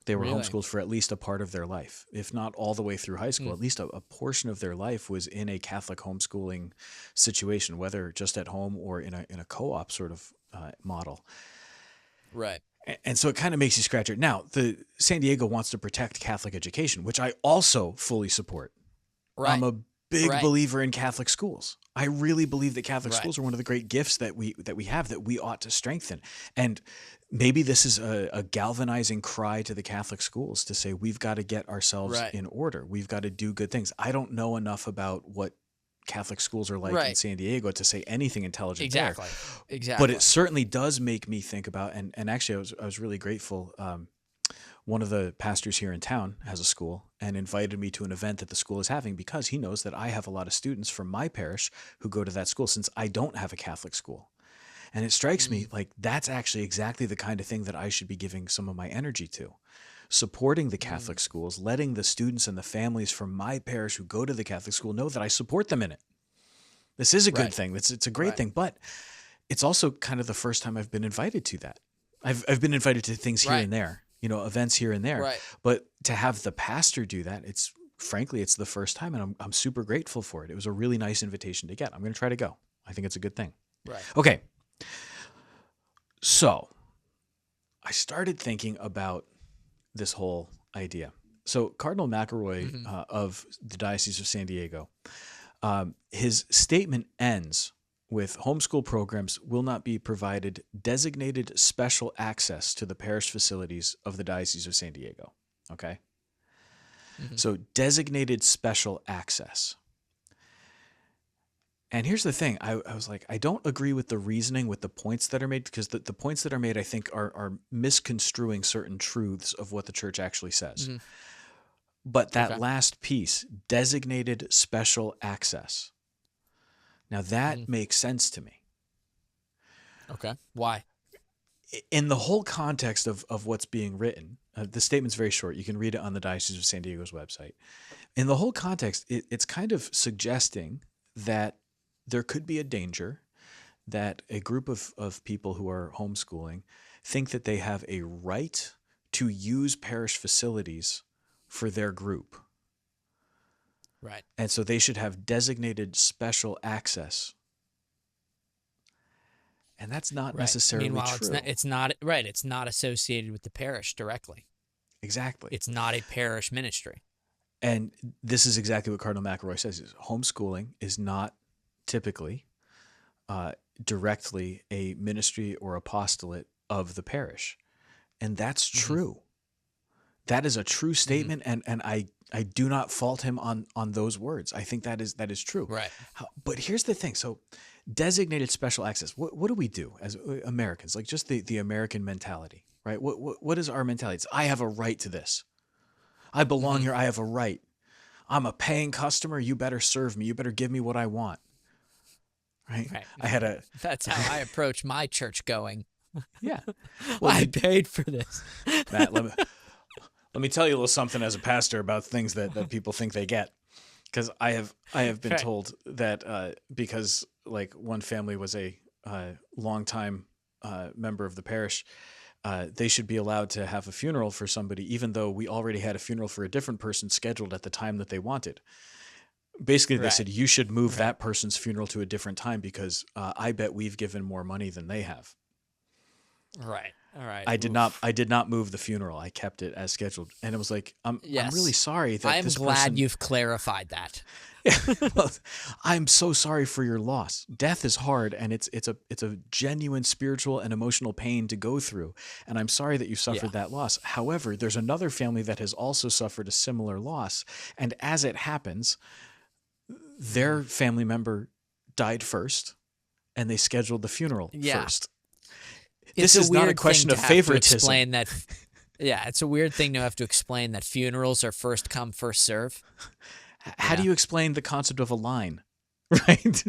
They were Really? homeschooled for at least a part of their life, if not all the way through high school. Mm. At least a portion of their life was in a Catholic homeschooling situation, whether just at home or in a co-op sort of model. Right. And so it kind of makes you scratch your. Now, the San Diego wants to protect Catholic education, which I also fully support. Right. I'm a big Right. believer in Catholic schools. I really believe that Catholic Right. schools are one of the great gifts that we have that we ought to strengthen. And maybe this is a galvanizing cry to the Catholic schools to say we've got to get ourselves Right. in order. We've got to do good things. I don't know enough about what Catholic schools are like in Right. San Diego to say anything intelligent Exactly. there. Exactly. But it certainly does make me think about, and actually I was really grateful. One of the pastors here in town has a school and invited me to an event that the school is having because he knows that I have a lot of students from my parish who go to that school since I don't have a Catholic school. And it strikes me like that's actually exactly the kind of thing that I should be giving some of my energy to. Supporting the Catholic schools, letting the students and the families from my parish who go to the Catholic school know that I support them in it. This is a good Right. thing. It's a great Right. thing, but it's also kind of the first time I've been invited to that. I've been invited to things here Right. and there, events here and there. Right. But to have the pastor do that, it's the first time, and I'm super grateful for it. It was a really nice invitation to get. I'm going to try to go. I think it's a good thing. Right. Okay. So I started thinking about this whole idea. So Cardinal McElroy of the Diocese of San Diego, his statement ends with homeschool programs will not be provided designated special access to the parish facilities of the Diocese of San Diego. Okay? So designated special access. And here's the thing. I was like, I don't agree with the reasoning with the points that are made because the points that are made, I think, are misconstruing certain truths of what the church actually says. But that last piece, designated special access. Now that makes sense to me. Okay. Why? In the whole context of what's being written, the statement's very short. You can read it on the Diocese of San Diego's website. In the whole context, it's kind of suggesting that there could be a danger that a group of people who are homeschooling think that they have a right to use parish facilities for their group. Right. And so they should have designated special access. And that's not necessarily Meanwhile, true. it's not right. It's not associated with the parish directly. Exactly. It's not a parish ministry. And this is exactly what Cardinal McElroy says. Is homeschooling is not typically directly a ministry or apostolate of the parish. And that's true. That is a true statement, and I do not fault him on those words. I think that is true. Right. But here's the thing. So designated special access, what do we do as Americans? Like just the American mentality, right? What is our mentality? It's, I have a right to this. I belong here. I have a right. I'm a paying customer. You better serve me. You better give me what I want. Right? Right. That's how I approach my church going. Yeah. Well, I paid for this. Matt, let me tell you a little something as a pastor about things that people think they get. Because I have been told that because like one family was a longtime member of the parish, they should be allowed to have a funeral for somebody, even though we already had a funeral for a different person scheduled at the time that they wanted. Basically, they said, you should move that person's funeral to a different time because I bet we've given more money than they have. Right. All right. I did not move the funeral. I kept it as scheduled. And it was like, I'm really sorry that I'm this glad person... you've clarified that. Well, I'm so sorry for your loss. Death is hard, and it's a genuine spiritual and emotional pain to go through. And I'm sorry that you suffered that loss. However, there's another family that has also suffered a similar loss. And as it happens, their family member died first, and they scheduled the funeral first. This is not a question of favoritism. It's a weird thing to have to explain that funerals are first come, first serve. How do you explain the concept of a line? Right?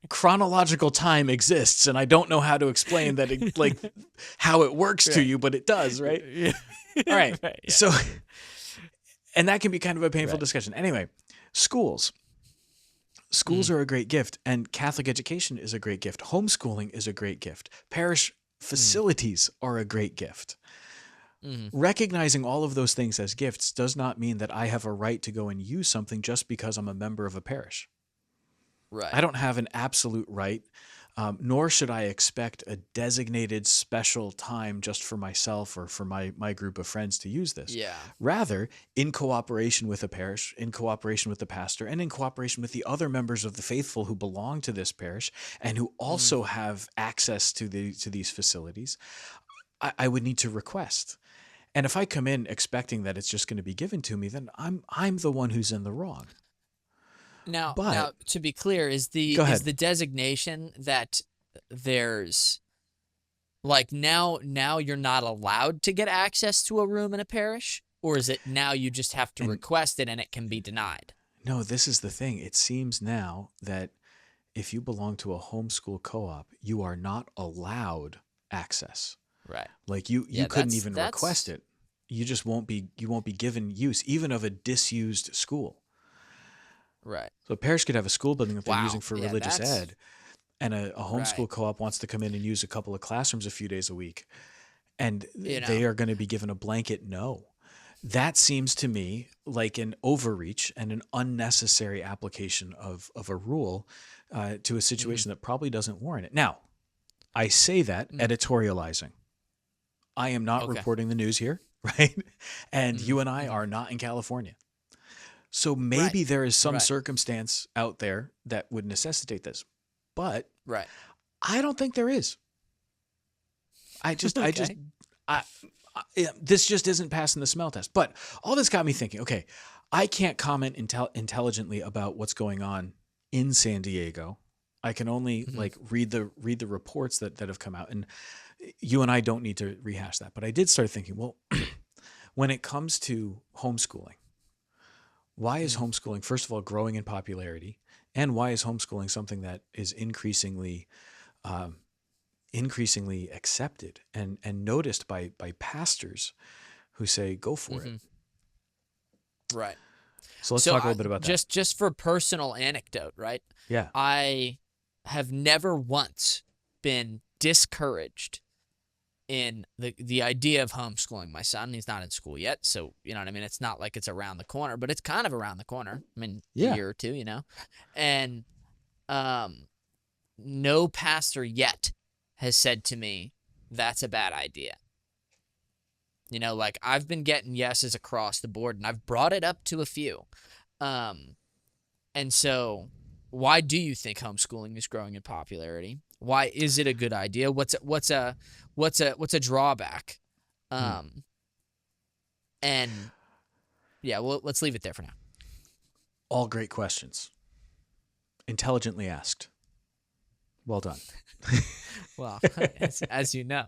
Chronological time exists, and I don't know how to explain that, how it works to you, but it does, right? All right. So, and that can be kind of a painful discussion. Anyway, schools. Schools are a great gift, and Catholic education is a great gift. Homeschooling is a great gift. Parish facilities are a great gift. Mhm. Recognizing all of those things as gifts does not mean that I have a right to go and use something just because I'm a member of a parish. Right. I don't have an absolute right, nor should I expect a designated special time just for myself or for my group of friends to use this. Yeah. Rather, in cooperation with a parish, in cooperation with the pastor, and in cooperation with the other members of the faithful who belong to this parish and who Mm. also have access to these facilities, I would need to request. And if I come in expecting that it's just going to be given to me, then I'm the one who's in the wrong. Now, But to be clear, is go the ahead. designation that there's like now you're not allowed to get access to a room in a parish, or is it now you just have to And request it and it can be denied? no, this is the thing. It seems now that if you belong to a homeschool co-op, you are not allowed access. Right. Like you Yeah, couldn't that's even request that's it. You won't be given use even of a disused school. right. So a parish could have a school building that they're using Wow. for Yeah, religious that's ed, and a right. homeschool co-op wants to come in and use a couple of classrooms a few days a week, and You they know. are going to be given a blanket no. That seems to me like an overreach and an unnecessary application of a rule to a Hmm. situation that probably doesn't warrant it. Now, I say that Mm. editorializing. I am not Okay. reporting the news here, right? And Hmm. you and I Hmm. are not in California. So Right. maybe there is some Right. circumstance out there that would necessitate this. But Right. I don't think there is. I just, Okay. I, this just isn't passing the smell test. But all this got me thinking. Okay, I can't comment intelligently about what's going on in San Diego. I can only Hmm. like read the reports that have come out, and you and I don't need to rehash that. But I did start thinking, well, when it comes to homeschooling, why is Hmm. homeschooling first of all growing in popularity, and why is homeschooling something that is um, increasingly accepted and noticed by pastors who say go for it. Hmm. Right. So let's So talk a little bit about that. just for personal anecdote, right? Yeah. I have never once been discouraged in the idea of homeschooling my son. He's not in school yet, so you know what I mean. It's not like it's around the corner, but it's kind of around the corner. I mean, a Yeah. year or two, you know. And um, no pastor yet has said to me that's a bad idea. You know, like I've been getting yeses across the board, and I've brought it up to a few. Um, and so, why do you think homeschooling is growing in popularity? Why is it a good idea? What's a drawback? Hmm. Um, and yeah, well, let's leave it there for now. All great questions. Intelligently asked. Well done. Well, as you know,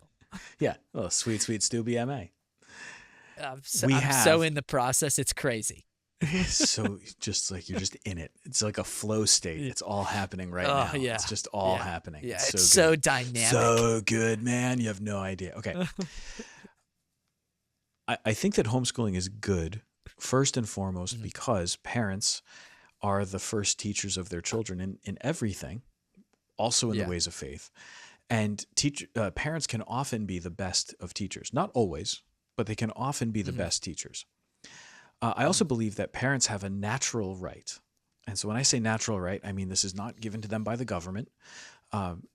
Yeah. Oh, sweet, sweet Stu BMA. We I'm so have in the process. It's crazy. so just like you're just in it. It's like a flow state. Yeah. It's all happening right Oh now. yeah, It's just all yeah, happening. yeah. It's so It's good. so dynamic. So good, man. You have no idea. Okay. I think that homeschooling is good first and foremost Mhm. because parents are the first teachers of their children in everything, also in the Yeah. ways of faith. And parents can often be the best of teachers. Not always, but they can often be the Hmm. best teachers. I also Hmm. believe that parents have a natural right. And so when I say natural right, I mean this is not given to them by the government.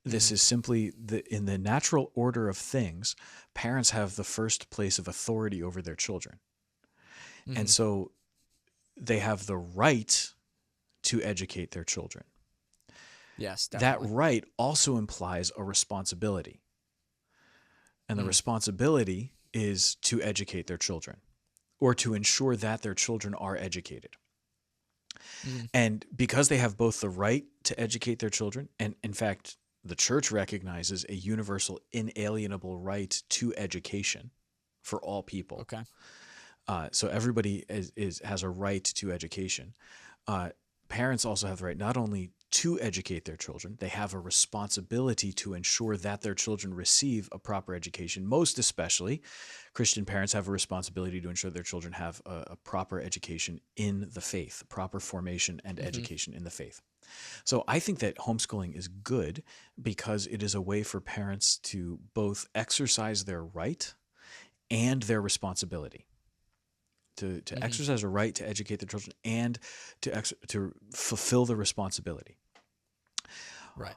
This Hmm. is simply in the natural order of things, parents have the first place of authority over their children. And Hmm. so they have the right to educate their children. Yes, That definitely. right also implies a responsibility. And the Mm. responsibility is to educate their children or to ensure that their children are educated. Mm. And because they have both the right to educate their children, and in fact, the church recognizes a universal, inalienable right to education for all people. Okay. So everybody has a right to education. Uh, Parents also have the right not only to educate their children, they have a responsibility to ensure that their children receive a proper education. Most especially, Christian parents have a responsibility to ensure their children have a proper education in the faith, proper formation and Hmm. education in the faith. So I think that homeschooling is good because it is a way for parents to both exercise their right and their responsibility. To exercise a right to educate the children and to fulfill the responsibility. Right.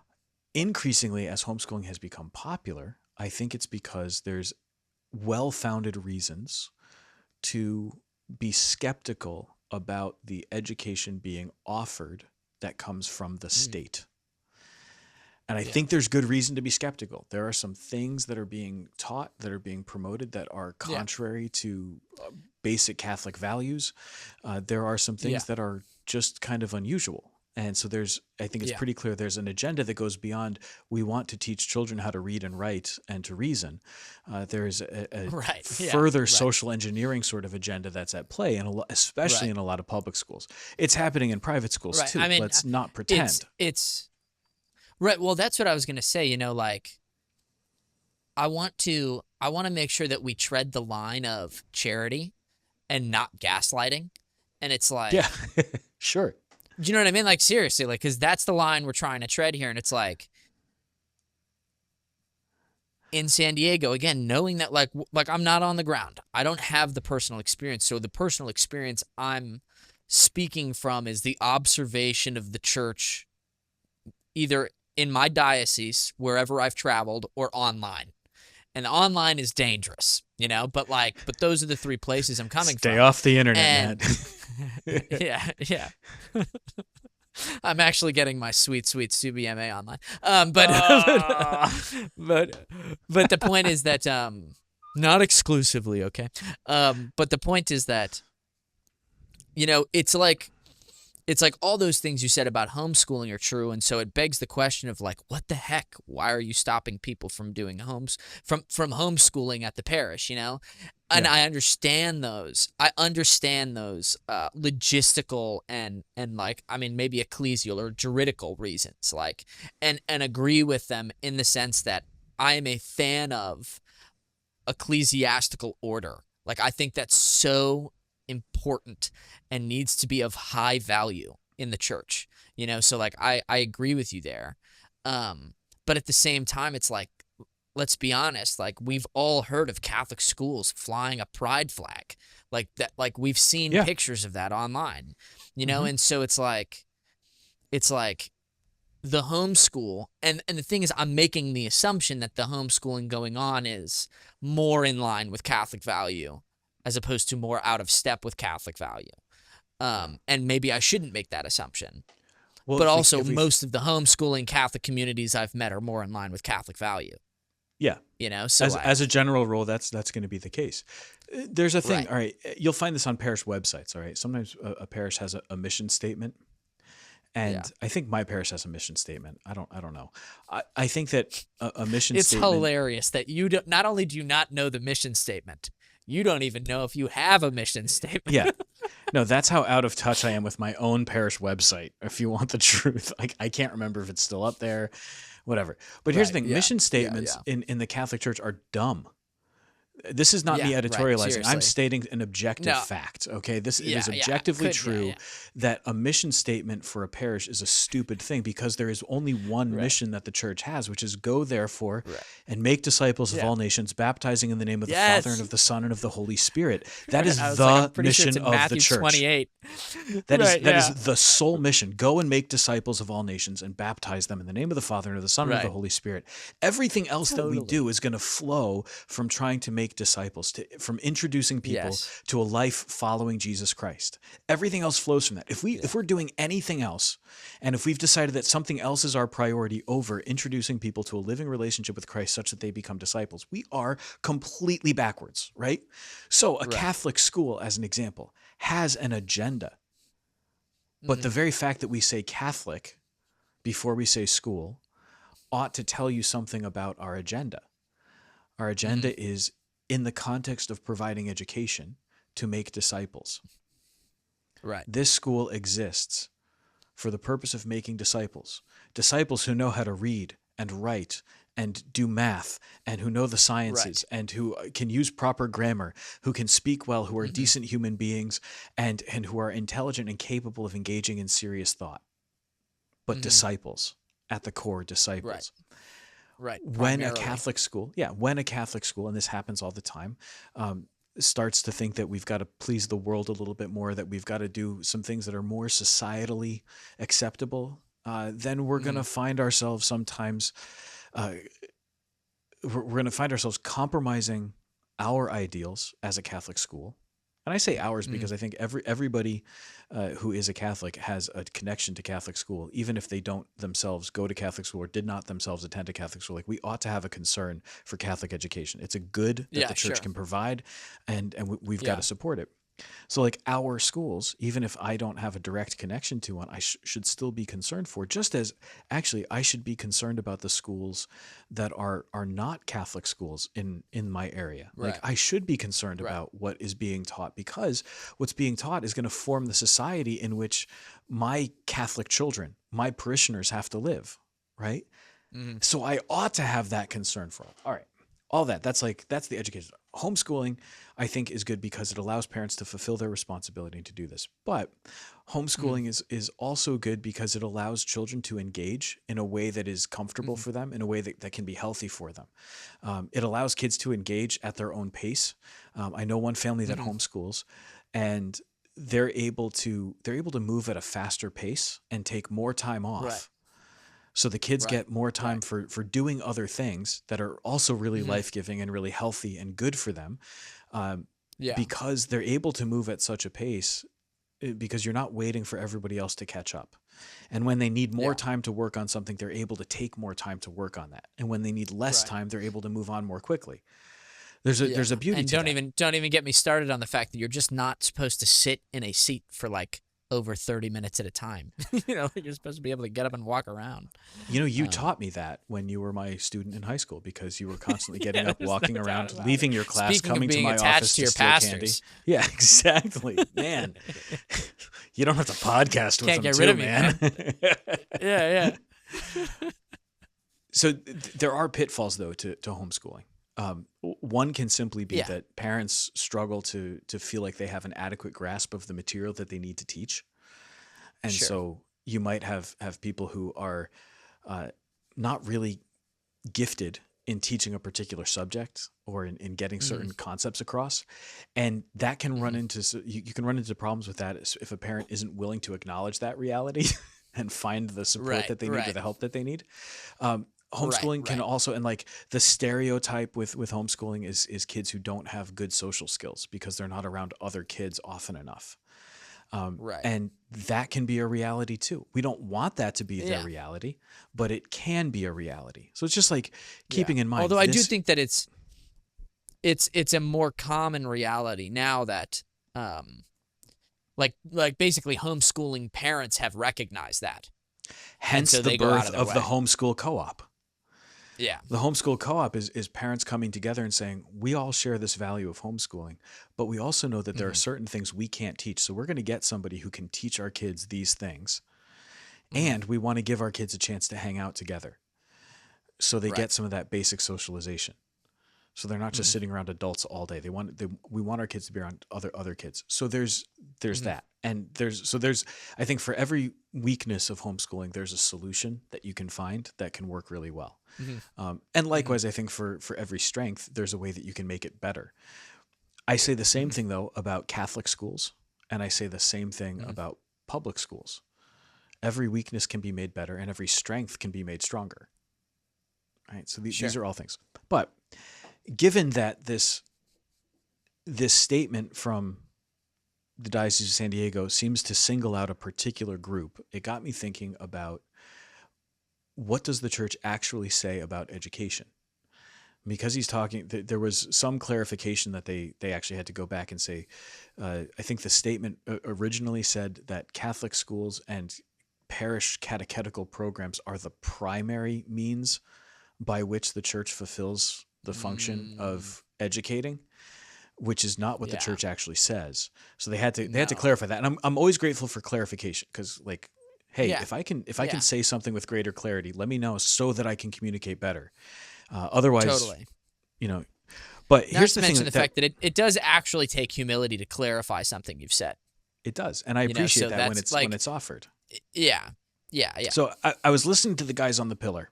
Increasingly, as homeschooling has become popular, I think it's because there's well-founded reasons to be skeptical about the education being offered that comes from the state. And I think there's good reason to be skeptical. There are some things that are being taught, that are being promoted, that are contrary to basic Catholic values. There are some things that are just kind of unusual. And so I think it's pretty clear there's an agenda that goes beyond, we want to teach children how to read and write and to reason. There's a further social engineering sort of agenda that's at play, and especially in a lot of public schools. It's happening in private schools too. I mean, let's not pretend. It's right. Well, that's what I was going to say, like, I want to make sure that we tread the line of charity and not gaslighting. And it's like, yeah, sure. Do you know what I mean? Like, seriously, like, because that's the line we're trying to tread here. And it's like, in San Diego, again, knowing that like I'm not on the ground, I don't have the personal experience. So the personal experience I'm speaking from is the observation of the church, either in my diocese, wherever I've traveled, or online. And online is dangerous, but those are the three places I'm coming from. Stay off the internet, man. Yeah. I'm actually getting my sweet CBMA online. But the point is that not exclusively, okay? But the point is that it's like all those things you said about homeschooling are true, and so it begs the question of like, what the heck? Why are you stopping people from doing from homeschooling at the parish? And I understand those. Logistical and like, I mean, maybe ecclesial or juridical reasons, like, and agree with them in the sense that I am a fan of ecclesiastical order. Like, I think that's so important and needs to be of high value in the church, so like I agree with you there, but at the same time it's like, let's be honest, like, we've all heard of Catholic schools flying a pride flag like that, like we've seen pictures of that online, and so it's like the homeschool, and the thing is, I'm making the assumption that the homeschooling going on is more in line with Catholic value as opposed to more out of step with Catholic value. And maybe I shouldn't make that assumption. Well, but also, most of the homeschooling Catholic communities I've met are more in line with Catholic value. Yeah. So as a general rule, that's going to be the case. There's a thing, all right, you'll find this on parish websites, all right? Sometimes a parish has a mission statement. And I think my parish has a mission statement. I don't know. I think that a mission statement... It's hilarious that not only do you not know the mission statement, you don't even know if you have a mission statement. Yeah. No, that's how out of touch I am with my own parish website, if you want the truth. I can't remember if it's still up there, whatever. But here's the thing. Mission statements in the Catholic Church are dumb. This is not me editorializing. I'm stating an objective fact, okay? It is objectively true that a mission statement for a parish is a stupid thing because there is only one mission that the church has, which is go therefore and make disciples of all nations, baptizing in the name of the Father and of the Son and of the Holy Spirit. That is the mission of Matthew the church. 28. That is the sole mission. Go and make disciples of all nations and baptize them in the name of the Father and of the Son and of the Holy Spirit. Everything else that we do is going to flow from trying to make disciples, from introducing people to a life following Jesus Christ. Everything else flows from that. If we're doing anything else, and if we've decided that something else is our priority over introducing people to a living relationship with Christ such that they become disciples, we are completely backwards, right? So a Catholic school, as an example, has an agenda. But the very fact that we say Catholic before we say school ought to tell you something about our agenda. Our agenda is in the context of providing education to make disciples. Right. This school exists for the purpose of making disciples who know how to read and write and do math and who know the sciences and who can use proper grammar, who can speak well, who are decent human beings and who are intelligent and capable of engaging in serious thought. But disciples, at the core, disciples. when a primarily. Catholic school, and this happens all the time, starts to think that we've got to please the world a little bit more, that we've got to do some things that are more societally acceptable, then we're going to find ourselves sometimes, we're going to find ourselves compromising our ideals as a Catholic school. And I say ours because I think everybody who is a Catholic has a connection to Catholic school, even if they don't themselves go to Catholic school or did not themselves attend a Catholic school. Like, we ought to have a concern for Catholic education. It's a good that the church can provide, and we've got to support it. So, like, our schools, even if I don't have a direct connection to one, I should still be concerned for, just as actually I should be concerned about the schools that are not Catholic schools in my area. Like, I should be concerned about what is being taught, because what's being taught is going to form the society in which my Catholic children, my parishioners, have to live, right? So I ought to have that concern for all right. All that's the education. Homeschooling, I think, is good because it allows parents to fulfill their responsibility to do this. But homeschooling is also good because it allows children to engage in a way that is comfortable for them, in a way that can be healthy for them. It allows kids to engage at their own pace. I know one family that homeschools, and they're able to move at a faster pace and take more time off. So the kids get more time for doing other things that are also really life-giving and really healthy and good for them, because they're able to move at such a pace, because you're not waiting for everybody else to catch up. And when they need more time to work on something, they're able to take more time to work on that. And when they need less time, they're able to move on more quickly. There's a beauty to that. And don't even get me started on the fact that you're just not supposed to sit in a seat for like over 30 minutes at a time. You're supposed to be able to get up and walk around. You taught me that when you were my student in high school, because you were constantly getting up, walking around, leaving your class, coming to my office to steal candy. Yeah, exactly. Man, you don't have to podcast with them too, man. Yeah. So there are pitfalls, though, to homeschooling. One can simply be that parents struggle to feel like they have an adequate grasp of the material that they need to teach. And so you might have people who are not really gifted in teaching a particular subject or in getting certain concepts across. And that can run into, you can run into problems with that if a parent isn't willing to acknowledge that reality and find the support that they need or the help that they need. Homeschooling can also, and like the stereotype with homeschooling is kids who don't have good social skills because they're not around other kids often enough. And that can be a reality too. We don't want that to be the reality, but it can be a reality. So it's just like keeping in mind. Although I do think that it's a more common reality now that like basically homeschooling parents have recognized that. Hence the birth of the homeschool co-op. Yeah. The homeschool co-op is parents coming together and saying, we all share this value of homeschooling, but we also know that there are certain things we can't teach. So we're going to get somebody who can teach our kids these things. And we want to give our kids a chance to hang out together, so they get some of that basic socialization. So they're not just sitting around adults all day. We want our kids to be around other kids. So there's that. And there's I think for every weakness of homeschooling, there's a solution that you can find that can work really well. And likewise, I think for every strength, there's a way that you can make it better. I say the same thing, though, about Catholic schools, and I say the same thing about public schools. Every weakness can be made better, and every strength can be made stronger. Right? So these are all things. But given that this statement from the Diocese of San Diego seems to single out a particular group, it got me thinking about, what does the church actually say about education? Because he's talking, there was some clarification that they actually had to go back and say, I think the statement originally said that Catholic schools and parish catechetical programs are the primary means by which the church fulfills the function of educating, which is not what the church actually says. So they had to clarify that. And I'm always grateful for clarification, because like, hey, if I can say something with greater clarity, let me know so that I can communicate better. Otherwise, but here's the thing. The fact that it does actually take humility to clarify something you've said. It does. And I appreciate that when it's offered. Yeah. So I was listening to the guys on the Pillar,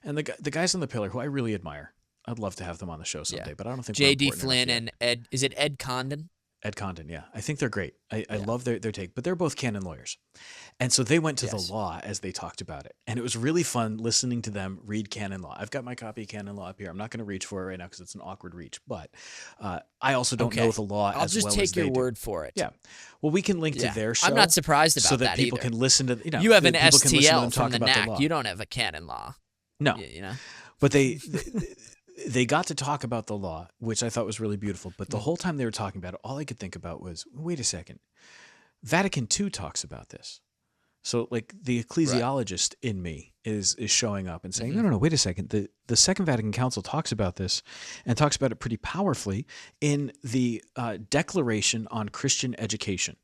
And the guys on the Pillar, who I really admire, I'd love to have them on the show someday, but I don't think we're J.D. important enough Flynn yet. and Ed. Is it Ed Condon? Ed Condon, yeah. I think they're great. I love their take, but they're both canon lawyers. And so they went to the law as they talked about it. And it was really fun listening to them read canon law. I've got my copy of canon law up here. I'm not going to reach for it right now because it's an awkward reach, but I also don't know the law as well as they do. I'll just take your word for it. Yeah. Well, we can link to their show. I'm not surprised about so that people either. can listen to, you have an people can listen to them STL from talk the about NAC. law. You don't have a canon law. No. You know? But they got to talk about the law, which I thought was really beautiful. But the whole time they were talking about it, all I could think about was, wait a second, Vatican II talks about this. So like the ecclesiologist in me is showing up and saying, no, wait a second. The Second Vatican Council talks about this and talks about it pretty powerfully in the Declaration on Christian Education.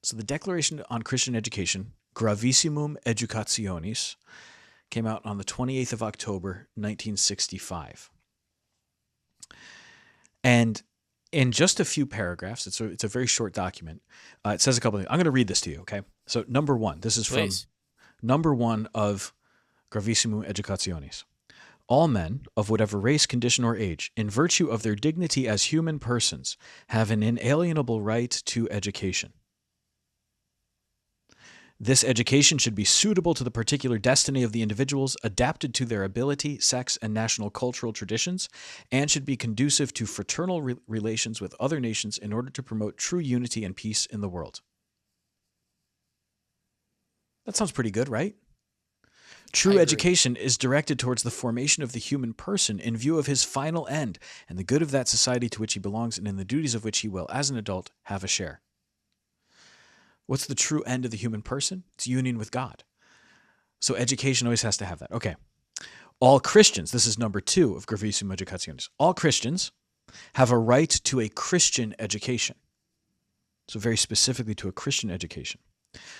So the Declaration on Christian Education, Gravissimum Educationis, came out on the 28th of October, 1965. And in just a few paragraphs, it's a very short document. It says a couple of things. I'm going to read this to you, okay? So number one, this is from number one of Gravissimum Educationis. All men, of whatever race, condition, or age, in virtue of their dignity as human persons, have an inalienable right to education. This education should be suitable to the particular destiny of the individuals, adapted to their ability, sex, and national cultural traditions, and should be conducive to fraternal relations with other nations in order to promote true unity and peace in the world. That sounds pretty good, right? True education is directed towards the formation of the human person in view of his final end and the good of that society to which he belongs and in the duties of which he will, as an adult, have a share. What's the true end of the human person? It's union with God. So education always has to have that. Okay. All Christians, this is number two of Gravissimum Educationis. All Christians have a right to a Christian education. So very specifically to a Christian education.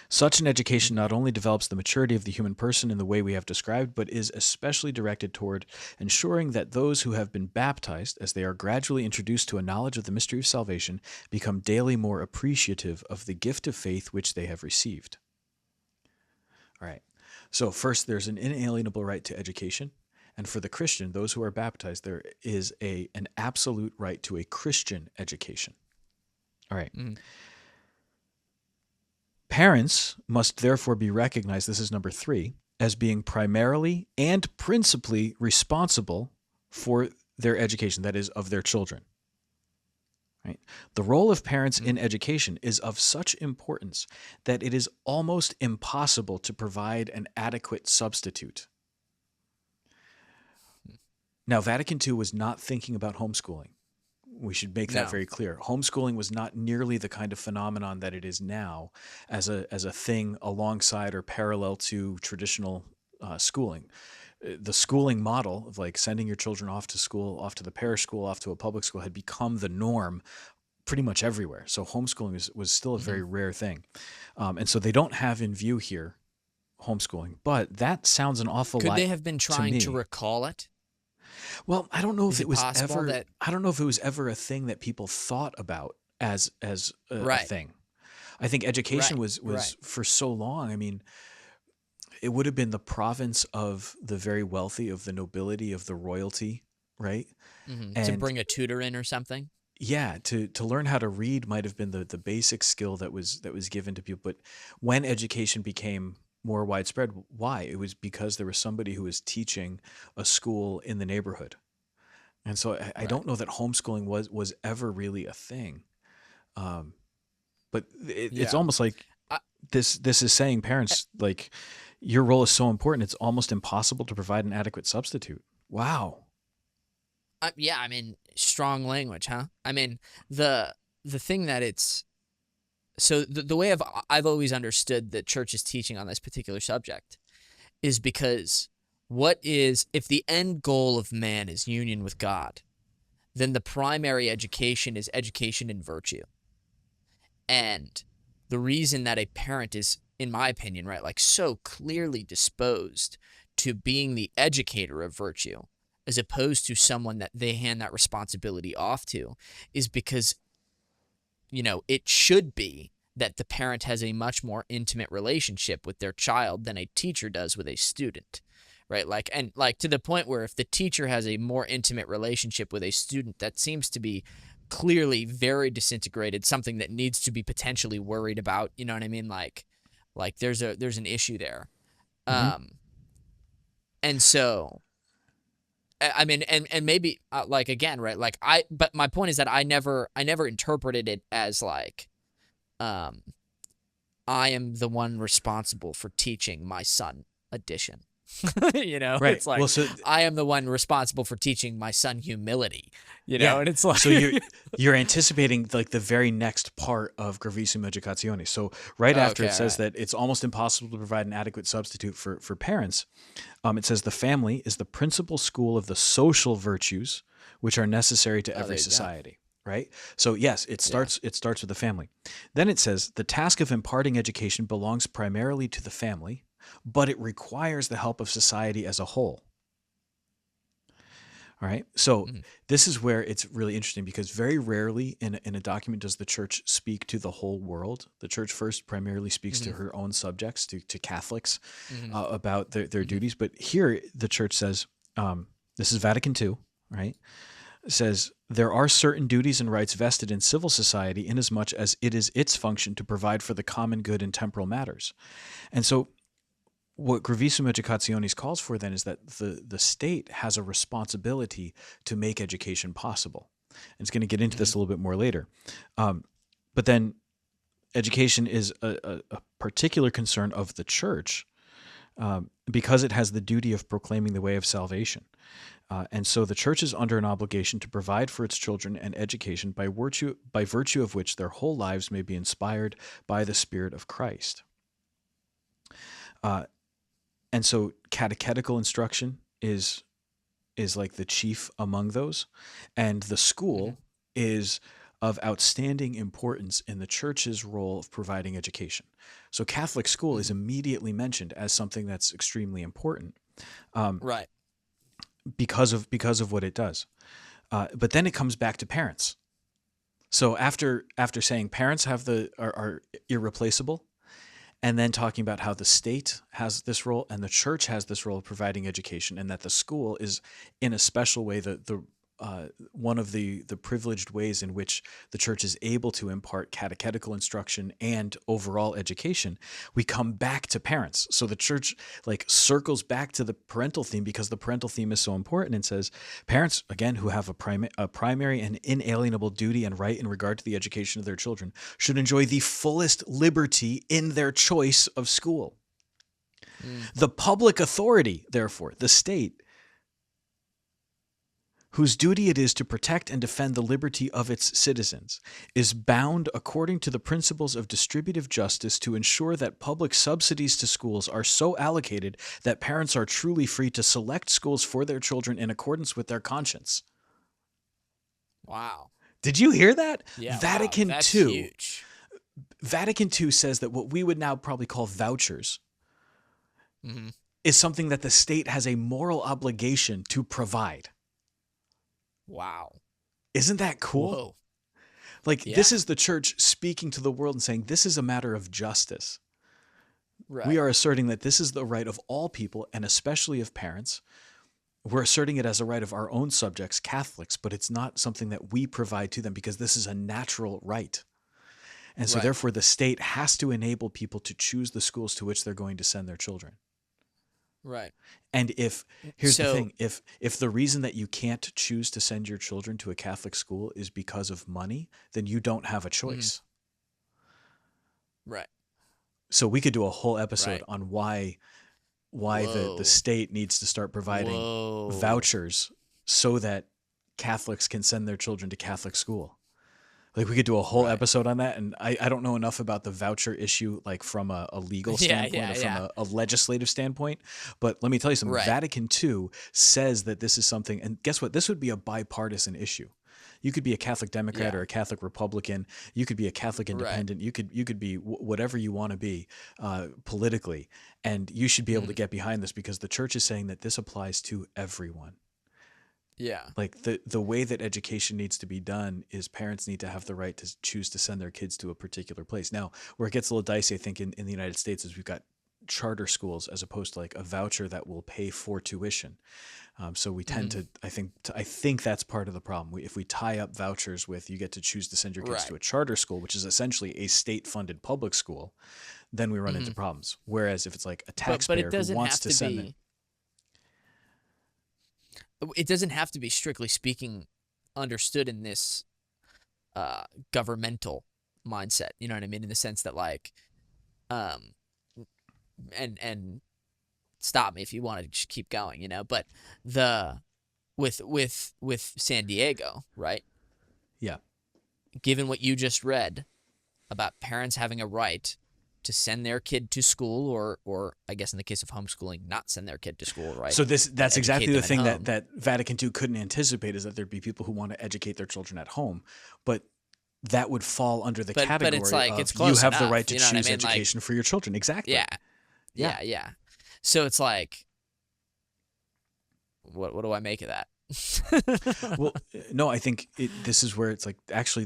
Such an education not only develops the maturity of the human person in the way we have described, but is especially directed toward ensuring that those who have been baptized, as they are gradually introduced to a knowledge of the mystery of salvation, become daily more appreciative of the gift of faith which they have received. All right. So first, there's an inalienable right to education. And for the Christian, those who are baptized, there is an absolute right to a Christian education. All right. Parents must therefore be recognized, this is number three, as being primarily and principally responsible for their education, that is, of their children. Right? The role of parents in education is of such importance that it is almost impossible to provide an adequate substitute. Now, Vatican II was not thinking about homeschooling. We should make that very clear. Homeschooling was not nearly the kind of phenomenon that it is now as a thing alongside or parallel to traditional schooling. The schooling model of like sending your children off to school, off to the parish school, off to a public school had become the norm pretty much everywhere. So homeschooling was still a very rare thing. And so they don't have in view here homeschooling, but that sounds an awful lot. Could they have been trying to recall it? Well, I don't know if it was ever. I don't know if it was ever a thing that people thought about as a thing. I think education was for so long. I mean, it would have been the province of the very wealthy, of the nobility, of the royalty, right? And to bring a tutor in or something. Yeah, to learn how to read might have been the basic skill that was given to people. But when education became more widespread, why? It was because there was somebody who was teaching a school in the neighborhood. And so I don't know that homeschooling was ever really a thing. But it's almost like this is saying, parents, like, your role is so important, it's almost impossible to provide an adequate substitute. Wow. Yeah, I mean, strong language, huh? I mean, the thing that it's... So the way I've always understood the church's teaching on this particular subject is because if the end goal of man is union with God, then the primary education is education in virtue. And the reason that a parent is, in my opinion, right, like so clearly disposed to being the educator of virtue as opposed to someone that they hand that responsibility off to is because, it should be that the parent has a much more intimate relationship with their child than a teacher does with a student, right? Like, and like to the point where if the teacher has a more intimate relationship with a student, that seems to be clearly very disintegrated, something that needs to be potentially worried about. You know what I mean? Like there's an issue there. Hmm. Um, and so, I mean, and maybe like again, right? Like but my point is that I never interpreted it as like, um, I am the one responsible for teaching my son addition. Right. It's Well, like so I am the one responsible for teaching my son humility. yeah. And it's like, So you're anticipating like the very next part of Gravissima Educatione. So right after okay, it all says right. that it's almost impossible to provide an adequate substitute for parents, it says the family is the principal school of the social virtues which are necessary to Oh, every there you go. society. Right. So yes, Yeah. it starts with the family. Then it says the task of imparting education belongs primarily to the family, but it requires the help of society as a whole. All right. So Mhm. this is where it's really interesting because very rarely in a document does the church speak to the whole world. The church first primarily speaks to Mhm. her own subjects, to Catholics, Mhm. about their Mhm. duties. But here the church says, this is Vatican II, right? It says, there are certain duties and rights vested in civil society inasmuch as it is its function to provide for the common good in temporal matters. And so what Gravissima Educationis calls for then is that the state has a responsibility to make education possible. And it's going to get into this Mhm. a little bit more later. But then education is a particular concern of the church, because it has the duty of proclaiming the way of salvation. And so the church is under an obligation to provide for its children an education by virtue of which their whole lives may be inspired by the Spirit of Christ. Uh, and so catechetical instruction is like the chief among those, and the Mhm. school is of outstanding importance in the church's role of providing education. So Catholic school is Mhm. immediately mentioned as something that's extremely important, um, Right. because of what it does. But then it comes back to parents. So after saying parents are irreplaceable, and then talking about how the state has this role and the church has this role of providing education, and that the school is in a special way the one of the privileged ways in which the church is able to impart catechetical instruction and overall education. We come back to parents. So the church like circles back to the parental theme because the parental theme is so important, and says parents again who have a primary and inalienable duty and right in regard to the education of their children should enjoy the fullest liberty in their choice of school. Mm. The public authority, therefore, the state, whose duty it is to protect and defend the liberty of its citizens, is bound, according to the principles of distributive justice, to ensure that public subsidies to schools are so allocated that parents are truly free to select schools for their children in accordance with their conscience. Wow. Did you hear that? Yeah. Wow. Vatican That's II. huge. Vatican II says that what we would now probably call vouchers Mhm. is something that the state has a moral obligation to provide. Wow. Isn't that cool? Whoa. Like, Yeah. this is the church speaking to the world and saying, this is a matter of justice. We Right. are asserting that this is the right of all people, and especially of parents. We're asserting it as a right of our own subjects, Catholics, but it's not something that we provide to them because this is a natural right. And so, Right. therefore, the state has to enable people to choose the schools to which they're going to send their children. Right. And here's the So. thing, if the reason that you can't choose to send your children to a Catholic school is because of money, then you don't have a Mhm. choice. Right. So we could do a whole episode Right. on why the Whoa. state needs to start providing Whoa. vouchers so that Catholics can send their children to Catholic school. Like we could do a whole Right. episode on that, and I don't know enough about the voucher issue, like from a legal Yeah. standpoint Yeah. or from Yeah. a legislative standpoint. But let me tell you something. Right. Vatican II says that this is something, and guess what? This would be a bipartisan issue. You could be a Catholic Democrat Yeah. or a Catholic Republican. You could be a Catholic Right. Independent. You could be whatever you want to be politically, and you should be able to Mhm. get behind this because the church is saying that this applies to everyone. Yeah. Like the way that education needs to be done is parents need to have the right to choose to send their kids to a particular place. Now, where it gets a little dicey, I think, in the United States is we've got charter schools as opposed to like a voucher that will pay for tuition. So we tend Mm-hmm. to, I think that's part of the problem. If we tie up vouchers with you get to choose to send your kids to Right. a charter school, which is essentially a state-funded public school, then we run into Mm-hmm. problems. Whereas if it's like a But it taxpayer who doesn't wants have to to send them, be. It doesn't have to be, strictly speaking, understood in this governmental mindset. You know what I mean? In the sense that like, um, and stop me if you want to just keep going. You know, but the with San Diego, right? yeah. Given what you just read about parents having a right to send their kid to school, or I guess in the case of homeschooling, not send their kid to school, right? So But that's educate exactly the them at thing home. that Vatican II couldn't anticipate, is that there'd be people who want to educate their children at home, but that would fall under the But it's category like, of it's you close have the right enough. to You know what I choose mean? Like, education for your children. Exactly. yeah, Yeah. yeah. So it's like, what do I make of that? Well, no, I think this is where it's like actually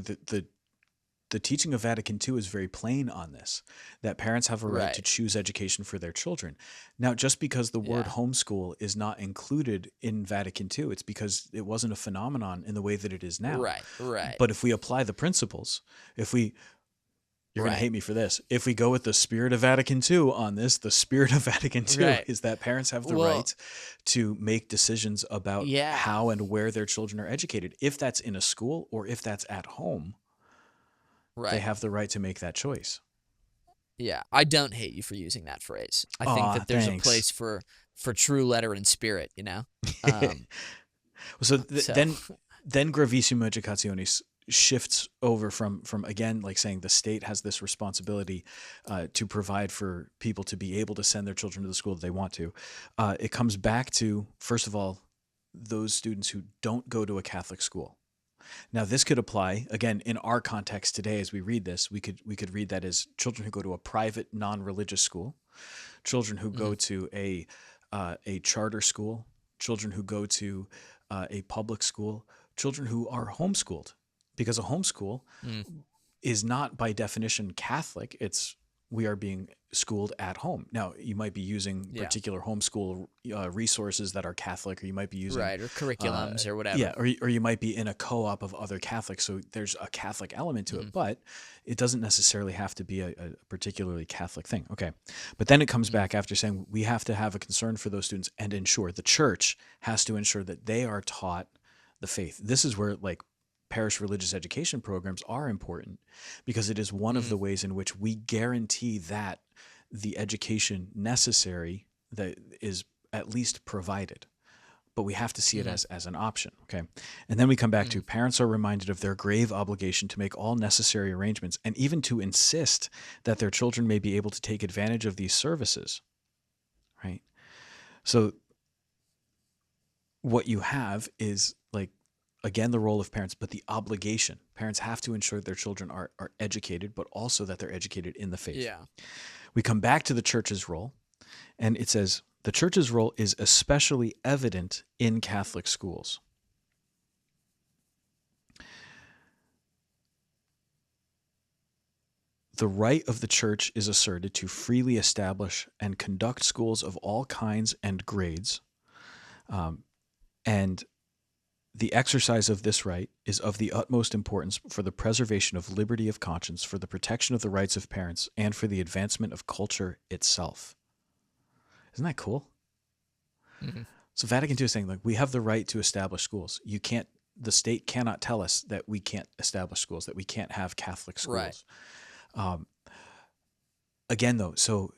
the teaching of Vatican II is very plain on this, that parents have a right to Right. choose education for their children. Now, just because the word Yeah. homeschool is not included in Vatican II, it's because it wasn't a phenomenon in the way that it is now. Right. Right. But if we apply the principles, if we, you're going to Right. hate me for this, if we go with the spirit of Vatican II on this, the spirit of Vatican II Right. is that parents have the Well, right to make decisions about yeah. how and where their children are educated. If that's in a school or if that's at home, they Right. have the right to make that choice. Yeah. I don't hate you for using that phrase. I think Aw, that there's thanks. a place for true letter and spirit, you know? Um, So so then Gravissima Educationis shifts over from again like saying the state has this responsibility to provide for people to be able to send their children to the school that they want to. It comes back to, first of all, those students who don't go to a Catholic school. Now, this could apply again in our context today. As we read this, we could read that as children who go to a private, non-religious school, children who go mhm. to a charter school, children who go to a public school, children who are homeschooled, because a homeschool Mm. is not by definition Catholic. It's we are being schooled at home. Now, you might be using Yeah. particular homeschool resources that are Catholic, or you might be using Right. Or curriculums or whatever. yeah, or you might be in a co-op of other Catholics, so there's a Catholic element to it, but it doesn't necessarily have to be a particularly Catholic thing. Okay, but then it comes back after saying we have to have a concern for those students and ensure the church has to ensure that they are taught the faith. This is where like parish religious education programs are important, because it is one of the ways in which we guarantee that the education necessary that is at least provided. But we have to see it as an option, okay? And then we come back to parents are reminded of their grave obligation to make all necessary arrangements and even to insist that their children may be able to take advantage of these services, right? So what you have is like, again, the role of parents, but the obligation. Parents have to ensure their children are educated, but also that they're educated in the faith. Yeah. We come back to the church's role, and it says, the church's role is especially evident in Catholic schools. The right of the church is asserted to freely establish and conduct schools of all kinds and grades, and the exercise of this right is of the utmost importance for the preservation of liberty of conscience, for the protection of the rights of parents, and for the advancement of culture itself. Isn't that cool? Mm-hmm. So Vatican II is saying, like, we have the right to establish schools. The state cannot tell us that we can't establish schools, that we can't have Catholic schools. Right. Again, though, so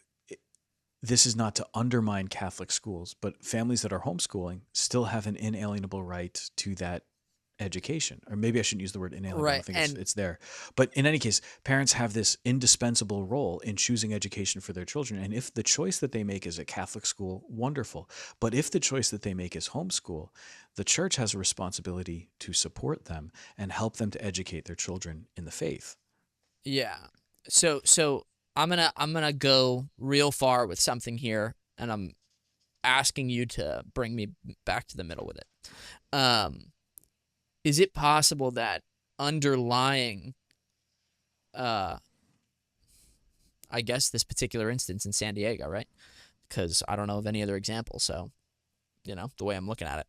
this is not to undermine Catholic schools, but families that are homeschooling still have an inalienable right to that education. Or maybe I shouldn't use the word inalienable. I Right. think And it's there. But in any case, parents have this indispensable role in choosing education for their children. And if the choice that they make is a Catholic school, wonderful. But if the choice that they make is homeschool, the church has a responsibility to support them and help them to educate their children in the faith. yeah. So I'm gonna go real far with something here, and I'm asking you to bring me back to the middle with it. Is it possible that underlying, I I guess, this particular instance in San Diego, right? Because I don't know of any other example. So, the way I'm looking at it,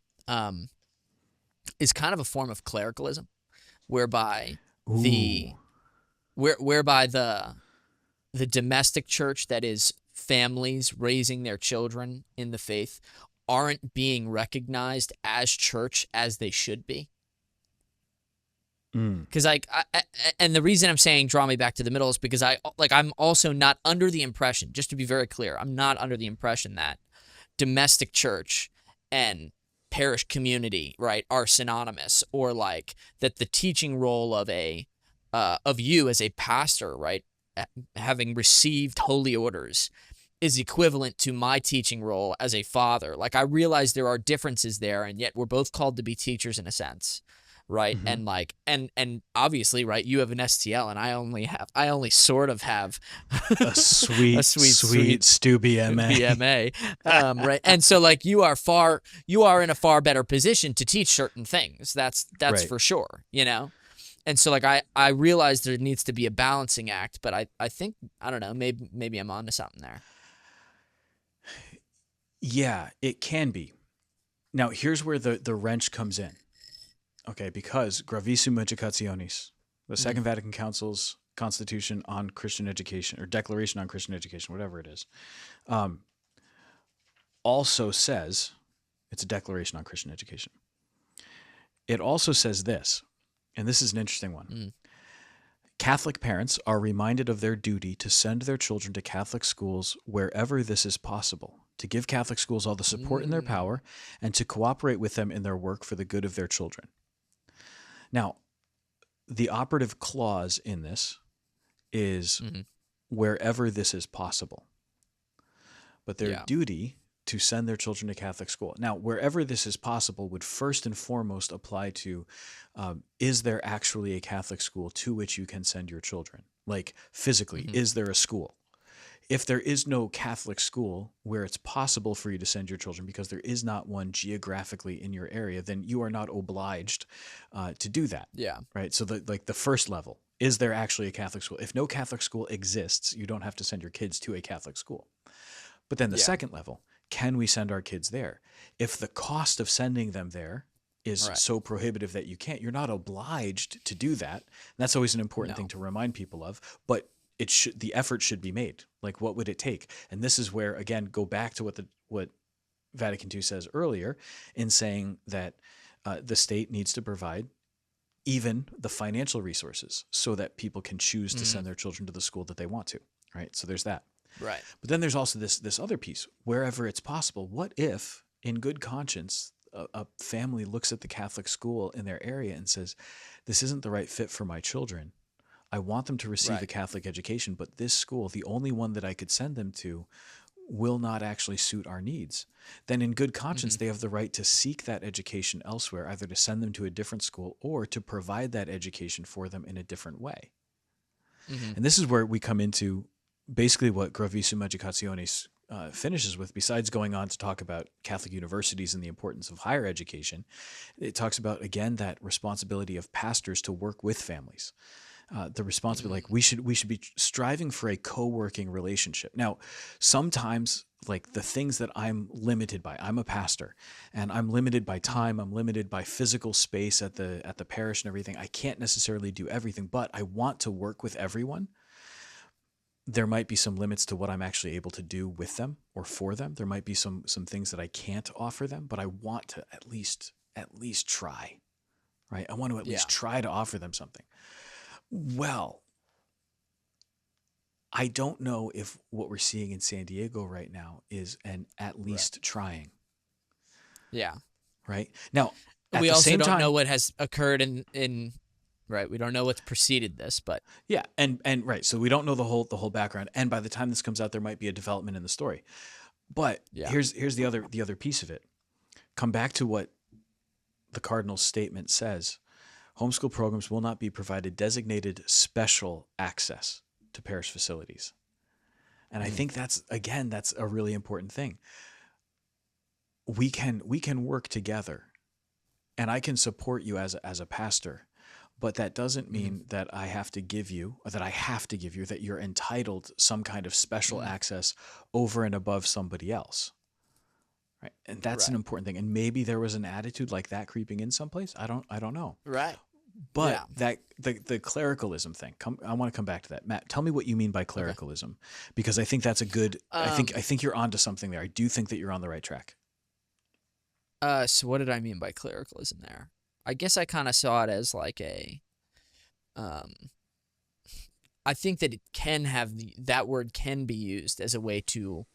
is kind of a form of clericalism, whereby Ooh. whereby the domestic church, that is families raising their children in the faith, aren't being recognized as church as they should be. Because and the reason I'm saying draw me back to the middle is because I'm also not under the impression, just to be very clear, I'm not under the impression that domestic church and parish community, right, are synonymous, or like that the teaching role of you as a pastor, right, having received holy orders, is equivalent to my teaching role as a father. Like, I realize there are differences there, and yet we're both called to be teachers in a sense, right? Mm-hmm. And obviously, right, you have an STL, and I only sort of have a sweet Stu BMA. BMA, right? And so, like, you are in a far better position to teach certain things. That's Right. for sure, And so, like, I realize there needs to be a balancing act, but I think, I don't know, maybe I'm onto something there. Yeah, it can be. Now, here's where the wrench comes in. Okay, because Gravissima Educationis, the Second Vatican Council's Constitution on Christian Education, or Declaration on Christian Education, whatever it is, also says, it's a declaration on Christian education. It also says this, and this is an interesting one. Catholic parents are reminded of their duty to send their children to Catholic schools wherever this is possible, to give Catholic schools all the support in their power, and to cooperate with them in their work for the good of their children. Now, the operative clause in this is wherever this is possible. But their duty to send their children to Catholic school. Now, wherever this is possible would first and foremost apply to, is there actually a Catholic school to which you can send your children? Like, physically, is there a school? If there is no Catholic school where it's possible for you to send your children because there is not one geographically in your area, then you are not obliged to do that. Yeah. Right? So the first level, is there actually a Catholic school? If no Catholic school exists, you don't have to send your kids to a Catholic school. But then the second level, can we send our kids there? If the cost of sending them there is so prohibitive that you can't, you're not obliged to do that. And that's always an important thing to remind people of, but the effort should be made. Like, what would it take? And this is where, again, go back to what Vatican II says earlier in saying that the state needs to provide even the financial resources so that people can choose to send their children to the school that they want to, right? So there's that. Right. But then there's also this other piece, wherever it's possible. What if, in good conscience, a family looks at the Catholic school in their area and says, this isn't the right fit for my children. I want them to receive a Catholic education, but this school, the only one that I could send them to, will not actually suit our needs. Then in good conscience, they have the right to seek that education elsewhere, either to send them to a different school or to provide that education for them in a different way. And this is where we come into basically what Gravissima Educationis finishes with. Besides going on to talk about Catholic universities and the importance of higher education, it talks about, again, that responsibility of pastors to work with families. The responsibility, like, we should be striving for a co-working relationship. Now, sometimes, like, the things that I'm limited by, I'm a pastor, and I'm limited by time, I'm limited by physical space at the parish and everything. I can't necessarily do everything, but I want to work with everyone. There might be some limits to what I'm actually able to do with them or for them. There might be some things that I can't offer them, but I want to at least try, right? I want to at least try to offer them something. Well, I don't know if what we're seeing in San Diego right now is an at least trying. Yeah. Right? Now, we also don't know what has occurred in right. We don't know what's preceded this, but yeah, and right. So we don't know the whole background, and by the time this comes out, there might be a development in the story. But here's the other piece of it. Come back to what the Cardinal's statement says. Homeschool programs will not be provided designated special access to parish facilities. And I think that's a really important thing. We can work together, and I can support you as a pastor, but that doesn't mean that I have to give you, or that you're entitled some kind of special access over and above somebody else. Right. And that's an Right. important thing. And maybe there was an attitude like that creeping in someplace. I don't know. Right. But Yeah. the clericalism thing, I want to come back to that. Matt, tell me what you mean by Okay. clericalism, because I think that's a good, I think you're onto something there. I do think that you're on the right track. So what did I mean by clericalism there? I guess I kind of saw it as like um, I think that it can have that word can be used as a way to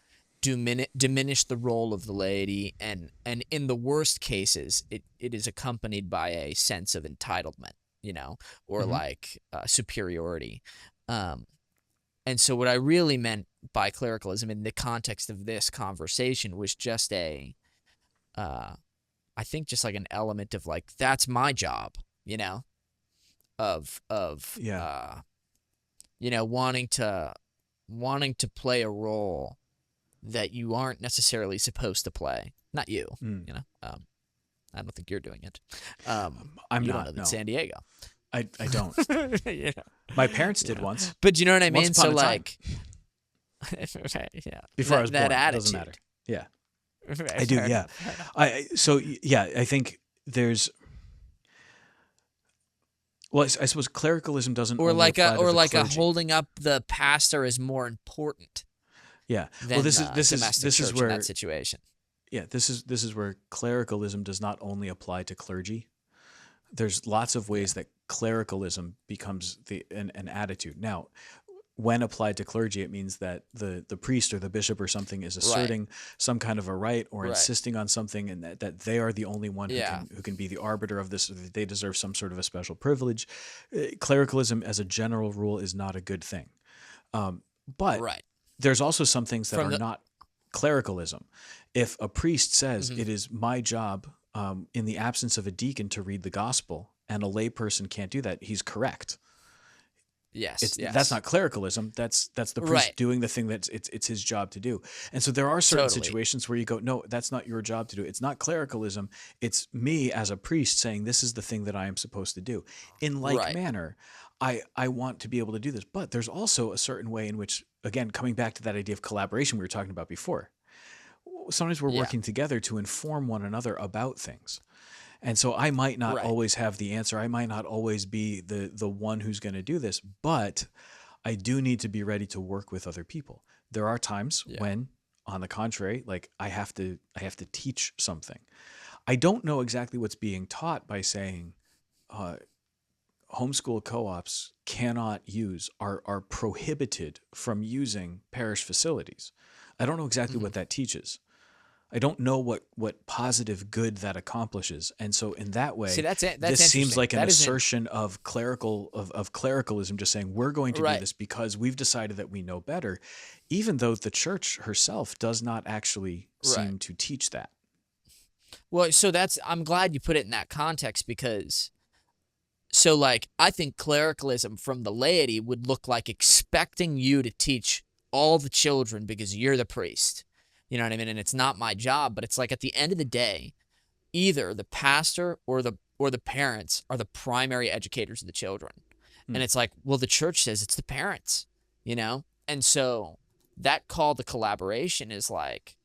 diminish the role of the laity, and in the worst cases, it is accompanied by a sense of entitlement, or like superiority. And so what I really meant by clericalism in the context of this conversation was just I think just like an element of like, that's my job, of wanting to play a role that you aren't necessarily supposed to play. Not you, I don't think you're doing it. I'm you not. don't live No. in San Diego. I don't. My parents did once. But you know what I mean? Once upon So a time. like, yeah. Before I was born. that attitude. It doesn't matter. Yeah. Right, I do, fair yeah. enough, fair enough. I think there's. Well, I suppose clericalism doesn't Or only like apply to the a clergy. holding up the pastor is more important Yeah. than Well, this is domestic church in where that situation. this is where clericalism does not only apply to clergy. There's lots of ways that clericalism becomes an attitude. Now, when applied to clergy, it means that the priest or the bishop or something is asserting some kind of a right or insisting on something, and that they are the only one who can be the arbiter of this, or that they deserve some sort of a special privilege. Clericalism, as a general rule, is not a good thing. But there's also some things that are not clericalism. If a priest says it is my job, in the absence of a deacon, to read the gospel, and a layperson can't do that, he's correct. Yes. That's not clericalism. That's the priest doing the thing that it's his job to do. And so there are certain situations where you go, no, that's not your job to do. It's not clericalism. It's me as a priest saying this is the thing that I am supposed to do. In like manner, I want to be able to do this. But there's also a certain way in which, again, coming back to that idea of collaboration we were talking about before, sometimes we're working together to inform one another about things. And so I might not always have the answer. I might not always be the one who's going to do this, but I do need to be ready to work with other people. There are times when, on the contrary, like I have to teach something. I don't know exactly what's being taught by saying homeschool co-ops cannot use, are prohibited from using parish facilities. I don't know exactly what that teaches. I don't know what positive good that accomplishes, and so in that way, this seems like an assertion of clericalism, just saying we're going to do this because we've decided that we know better, even though the church herself does not actually seem to teach that. Well, so I'm glad you put it in that context, because I think clericalism from the laity would look like expecting you to teach all the children because you're the priest. You know what I mean? And it's not my job, but it's like at the end of the day, either the pastor or the parents are the primary educators of the children. And it's like, well, the church says it's the parents, And so that call to collaboration is like,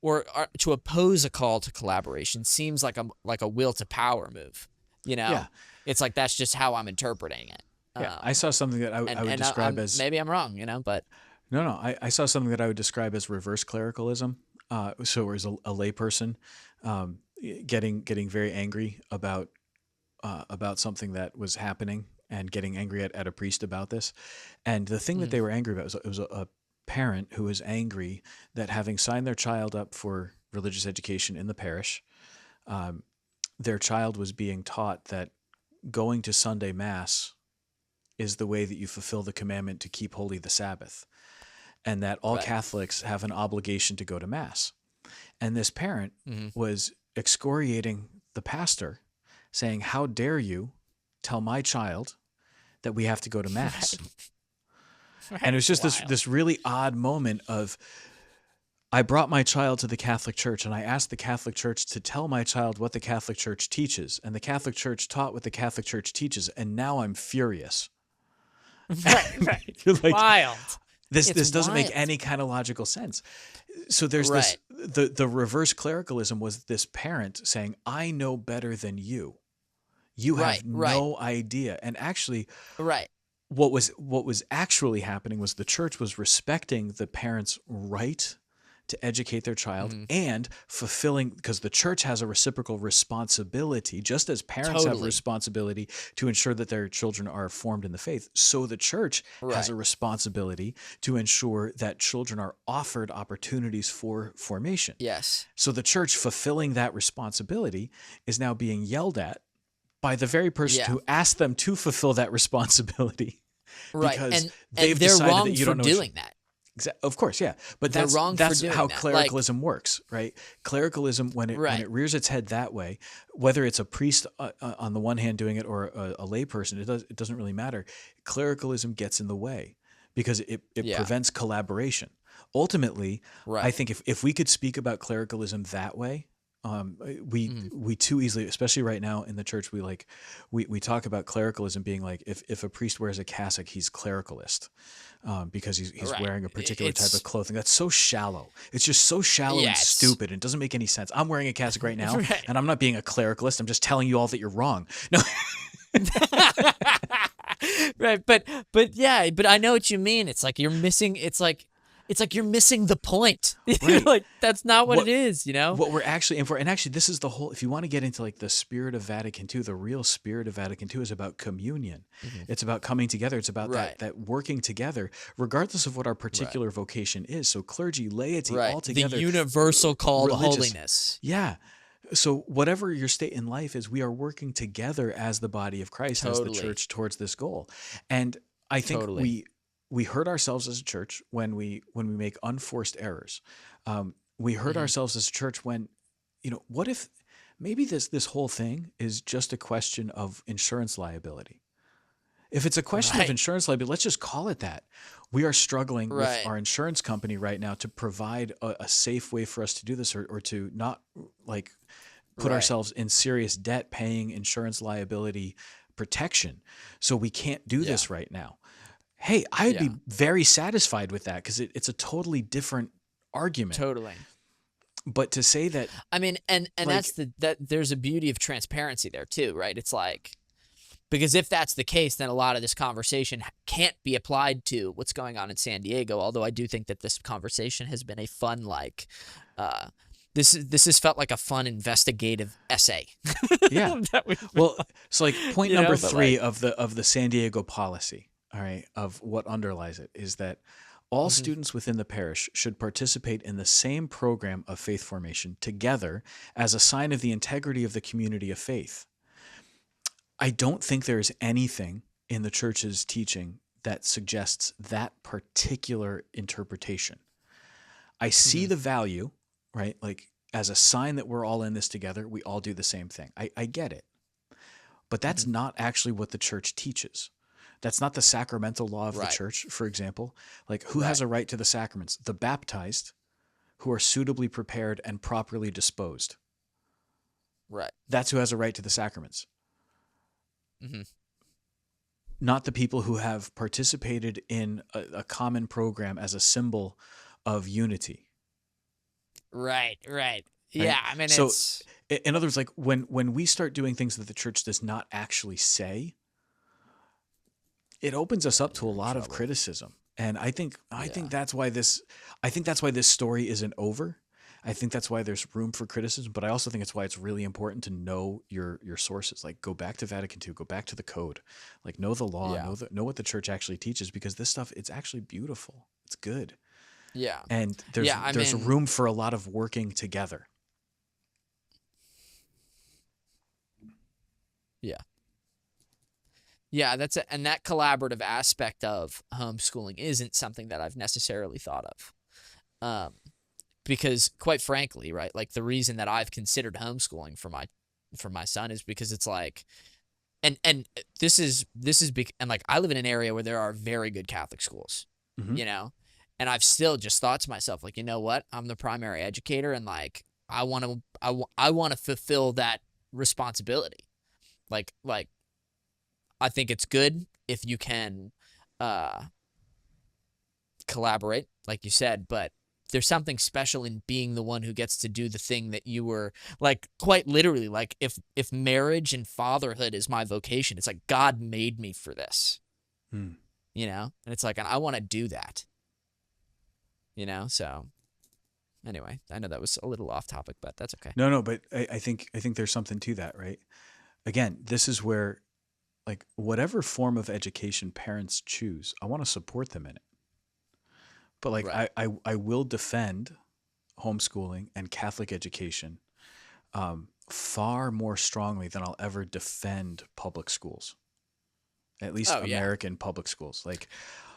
or to oppose a call to collaboration seems like a will to power move, Yeah. It's like, that's just how I'm interpreting it. Yeah. I saw something that I would describe as, maybe I'm wrong, but. No. I saw something that I would describe as reverse clericalism. So it was a layperson getting very angry about something that was happening, and getting angry at a priest about this. And the thing that they were angry about was a parent who was angry that, having signed their child up for religious education in the parish, their child was being taught that going to Sunday Mass is the way that you fulfill the commandment to keep holy the Sabbath, and that all Catholics have an obligation to go to Mass. And this parent was excoriating the pastor, saying, how dare you tell my child that we have to go to Mass? And it was just this really odd moment of, I brought my child to the Catholic Church and I asked the Catholic Church to tell my child what the Catholic Church teaches. And the Catholic Church taught what the Catholic Church teaches. And now I'm furious. Right. You're like, Wild. This It's doesn't make wild. any kind of logical sense. So there's Right. the reverse clericalism was this parent saying, I know better than you. You have Right. no idea. And actually, Right. what was actually happening was the church was respecting the parent's right to educate their child and fulfilling, because the church has a reciprocal responsibility, just as parents have a Totally. responsibility to ensure that their children are formed in the faith. So the church has a Right. responsibility to ensure that children are offered opportunities for formation. Yes. So the church fulfilling that responsibility is now being yelled at by the very person Yeah. who asked them to fulfill that responsibility. Right. Because And they've they're decided wrong that you for don't know doing that. Of course, yeah, but They're that's wrong for doing how that. clericalism works, right? Clericalism, when it Right. rears its head that way, whether it's a priest on the one hand doing it or a lay person, it doesn't really matter. Clericalism gets in the way because it Yeah. prevents collaboration. Ultimately, Right. I think if we could speak about clericalism that way, we too easily, especially right now in the church, we talk about clericalism being like if a priest wears a cassock, he's clericalist. Because he's Right. wearing a particular type It's of clothing. That's so shallow. It's just so shallow Yeah, and it's- stupid. It doesn't make any sense. I'm wearing a cassock right now, Right. and I'm not being a clericalist. I'm just telling you all that you're wrong. No, Right. But yeah, but I know what you mean. It's like you're missing you're missing the point. Right. Like that's not what What- it is, you know? what we're actually in for, and actually, this is the whole. If you want to get into like the spirit of Vatican II, the real spirit of Vatican II is about communion. It's about coming together. It's about Right. that working together, regardless of what our particular vocation is. So clergy, laity, Right. all The together. universal call to religious. holiness. Yeah. So whatever your state in life is, we are working together as the body of Christ, as Totally. the church towards this goal. And I think Totally. we hurt ourselves as a church when we make unforced errors. We hurt ourselves as a church when, what if maybe this whole thing is just a question of insurance liability? If it's a question of Right. insurance liability, let's just call it that. We are struggling with Right. our insurance company right now to provide a safe way for us to do this, or to not like put Right. ourselves in serious debt paying insurance liability protection. So we can't do this right now. Hey, I'd be Yeah. very satisfied with that because it's a totally different argument. Totally. But to say that, I mean, and Like- that there's a beauty of transparency there too, right? It's like, because if that's the case, then a lot of this conversation can't be applied to what's going on in San Diego. Although I do think that this conversation has been a fun, this has felt like a fun investigative essay. yeah. That we- Well, so like point You know, number but 3 of the San Diego policy, all right, of what underlies it is that all students within the parish should participate in the same program of faith formation together as a sign of the integrity of the community of faith. I don't think there is anything in the church's teaching that suggests that particular interpretation. I see the value, right? Like as a sign that we're all in this together, we all do the same thing. I get it. But that's not actually what the church teaches. That's not the sacramental law of Right. the church, for example. Like who has a right to the sacraments? The baptized who are suitably prepared and properly disposed. Right. That's who has a right to the sacraments. Mhm. Not the people who have participated in a common program as a symbol of unity. Right. Yeah. I mean, So, it's In other words, like when we start doing things that the church does not actually say, it opens us up to a lot of criticism. And I think that's why this story isn't over. I think that's why there's room for criticism, but I also think it's why it's really important to know your sources. Like go back to Vatican II, go back to the code, like know the law, know what the church actually teaches, because this stuff, it's actually beautiful. It's good. yeah. And there's I mean- room for a lot of working together. Yeah, and that collaborative aspect of homeschooling isn't something that I've necessarily thought of. Because quite frankly, right, like the reason that I've considered homeschooling for my son is because it's like, and this is and like I live in an area where there are very good Catholic schools, Mhm. you know, And I've still just thought to myself, like, you know what? I'm the primary educator, and like I want to fulfill that responsibility. Like I think it's good if you can collaborate, like you said, but there's something special in being the one who gets to do the thing that you were, like, quite literally, like, if marriage and fatherhood is my vocation, it's like God made me for this. You know? And it's like, and I want to do that. You know? So anyway, I know that was a little off topic, but that's okay. No, but I think there's something to that, right? Again, this is where, like, whatever form of education parents choose, I want to support them in it. But like, Right. I will defend homeschooling and Catholic education far more strongly than I'll ever defend public schools, at least American public schools. Like,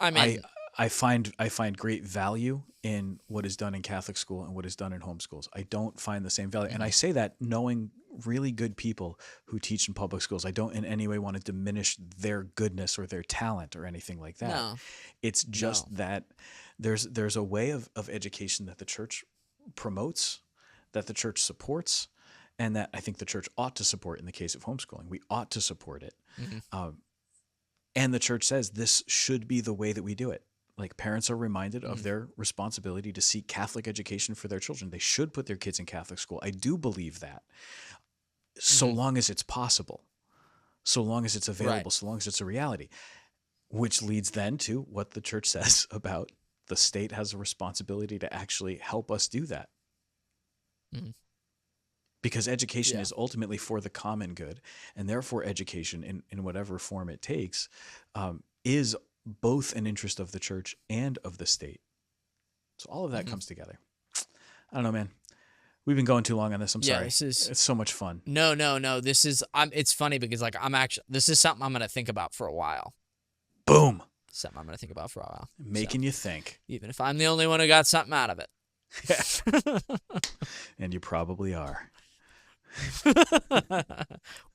I mean, I find great value in what is done in Catholic school and what is done in homeschools. I don't find the same value. And I say that knowing really good people who teach in public schools. I don't in any way want to diminish their goodness or their talent or anything like that. No. It's just that there's a way of education that the church promotes, that the church supports, and that I think the church ought to support in the case of homeschooling. We ought to support it. And the church says this should be the way that we do it. Like, parents are reminded of their responsibility to seek Catholic education for their children. They should put their kids in Catholic school. I do believe that. So long as it's possible, so long as it's available, so long as it's a reality, which leads then to what the church says about the state has a responsibility to actually help us do that. Because education is ultimately for the common good, and therefore education in whatever form it takes is both an interest of the church and of the state. So all of that comes together. I don't know, man. We've been going too long on this. I'm sorry. It's so much fun. No. This is it's funny because, like, this is something I'm going to think about for a while. Boom. Something I'm going to think about for a while. Making you think. Even if I'm the only one who got something out of it. And you probably are.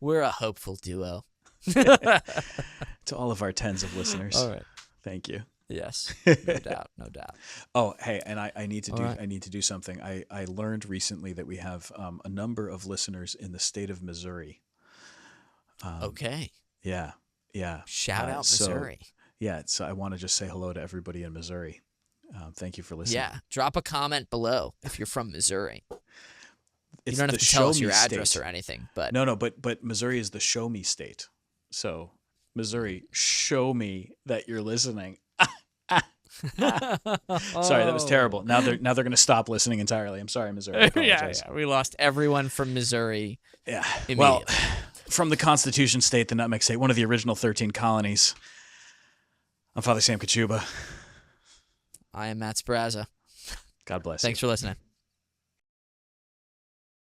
We're a hopeful duo. To all of our tens of listeners. All right. Thank you. Yes. No doubt. Oh, hey, and I need to do something. I learned recently that we have a number of listeners in the state of Missouri. Okay. Yeah. Shout out Missouri. So I want to just say hello to everybody in Missouri. Thank you for listening. Yeah. Drop a comment below if you're from Missouri. You don't have to tell us your address or anything, but no, but Missouri is the show me state. So Missouri, show me that you're listening. Sorry, that was terrible. Now they're going to stop listening entirely. I'm sorry, Missouri. I apologize. We lost everyone from Missouri. Yeah. Well, from the Constitution State, the Nutmeg State, one of the original 13 colonies. I'm Father Sam Kachuba. I am Matt Sprazza. God bless. Thanks for listening.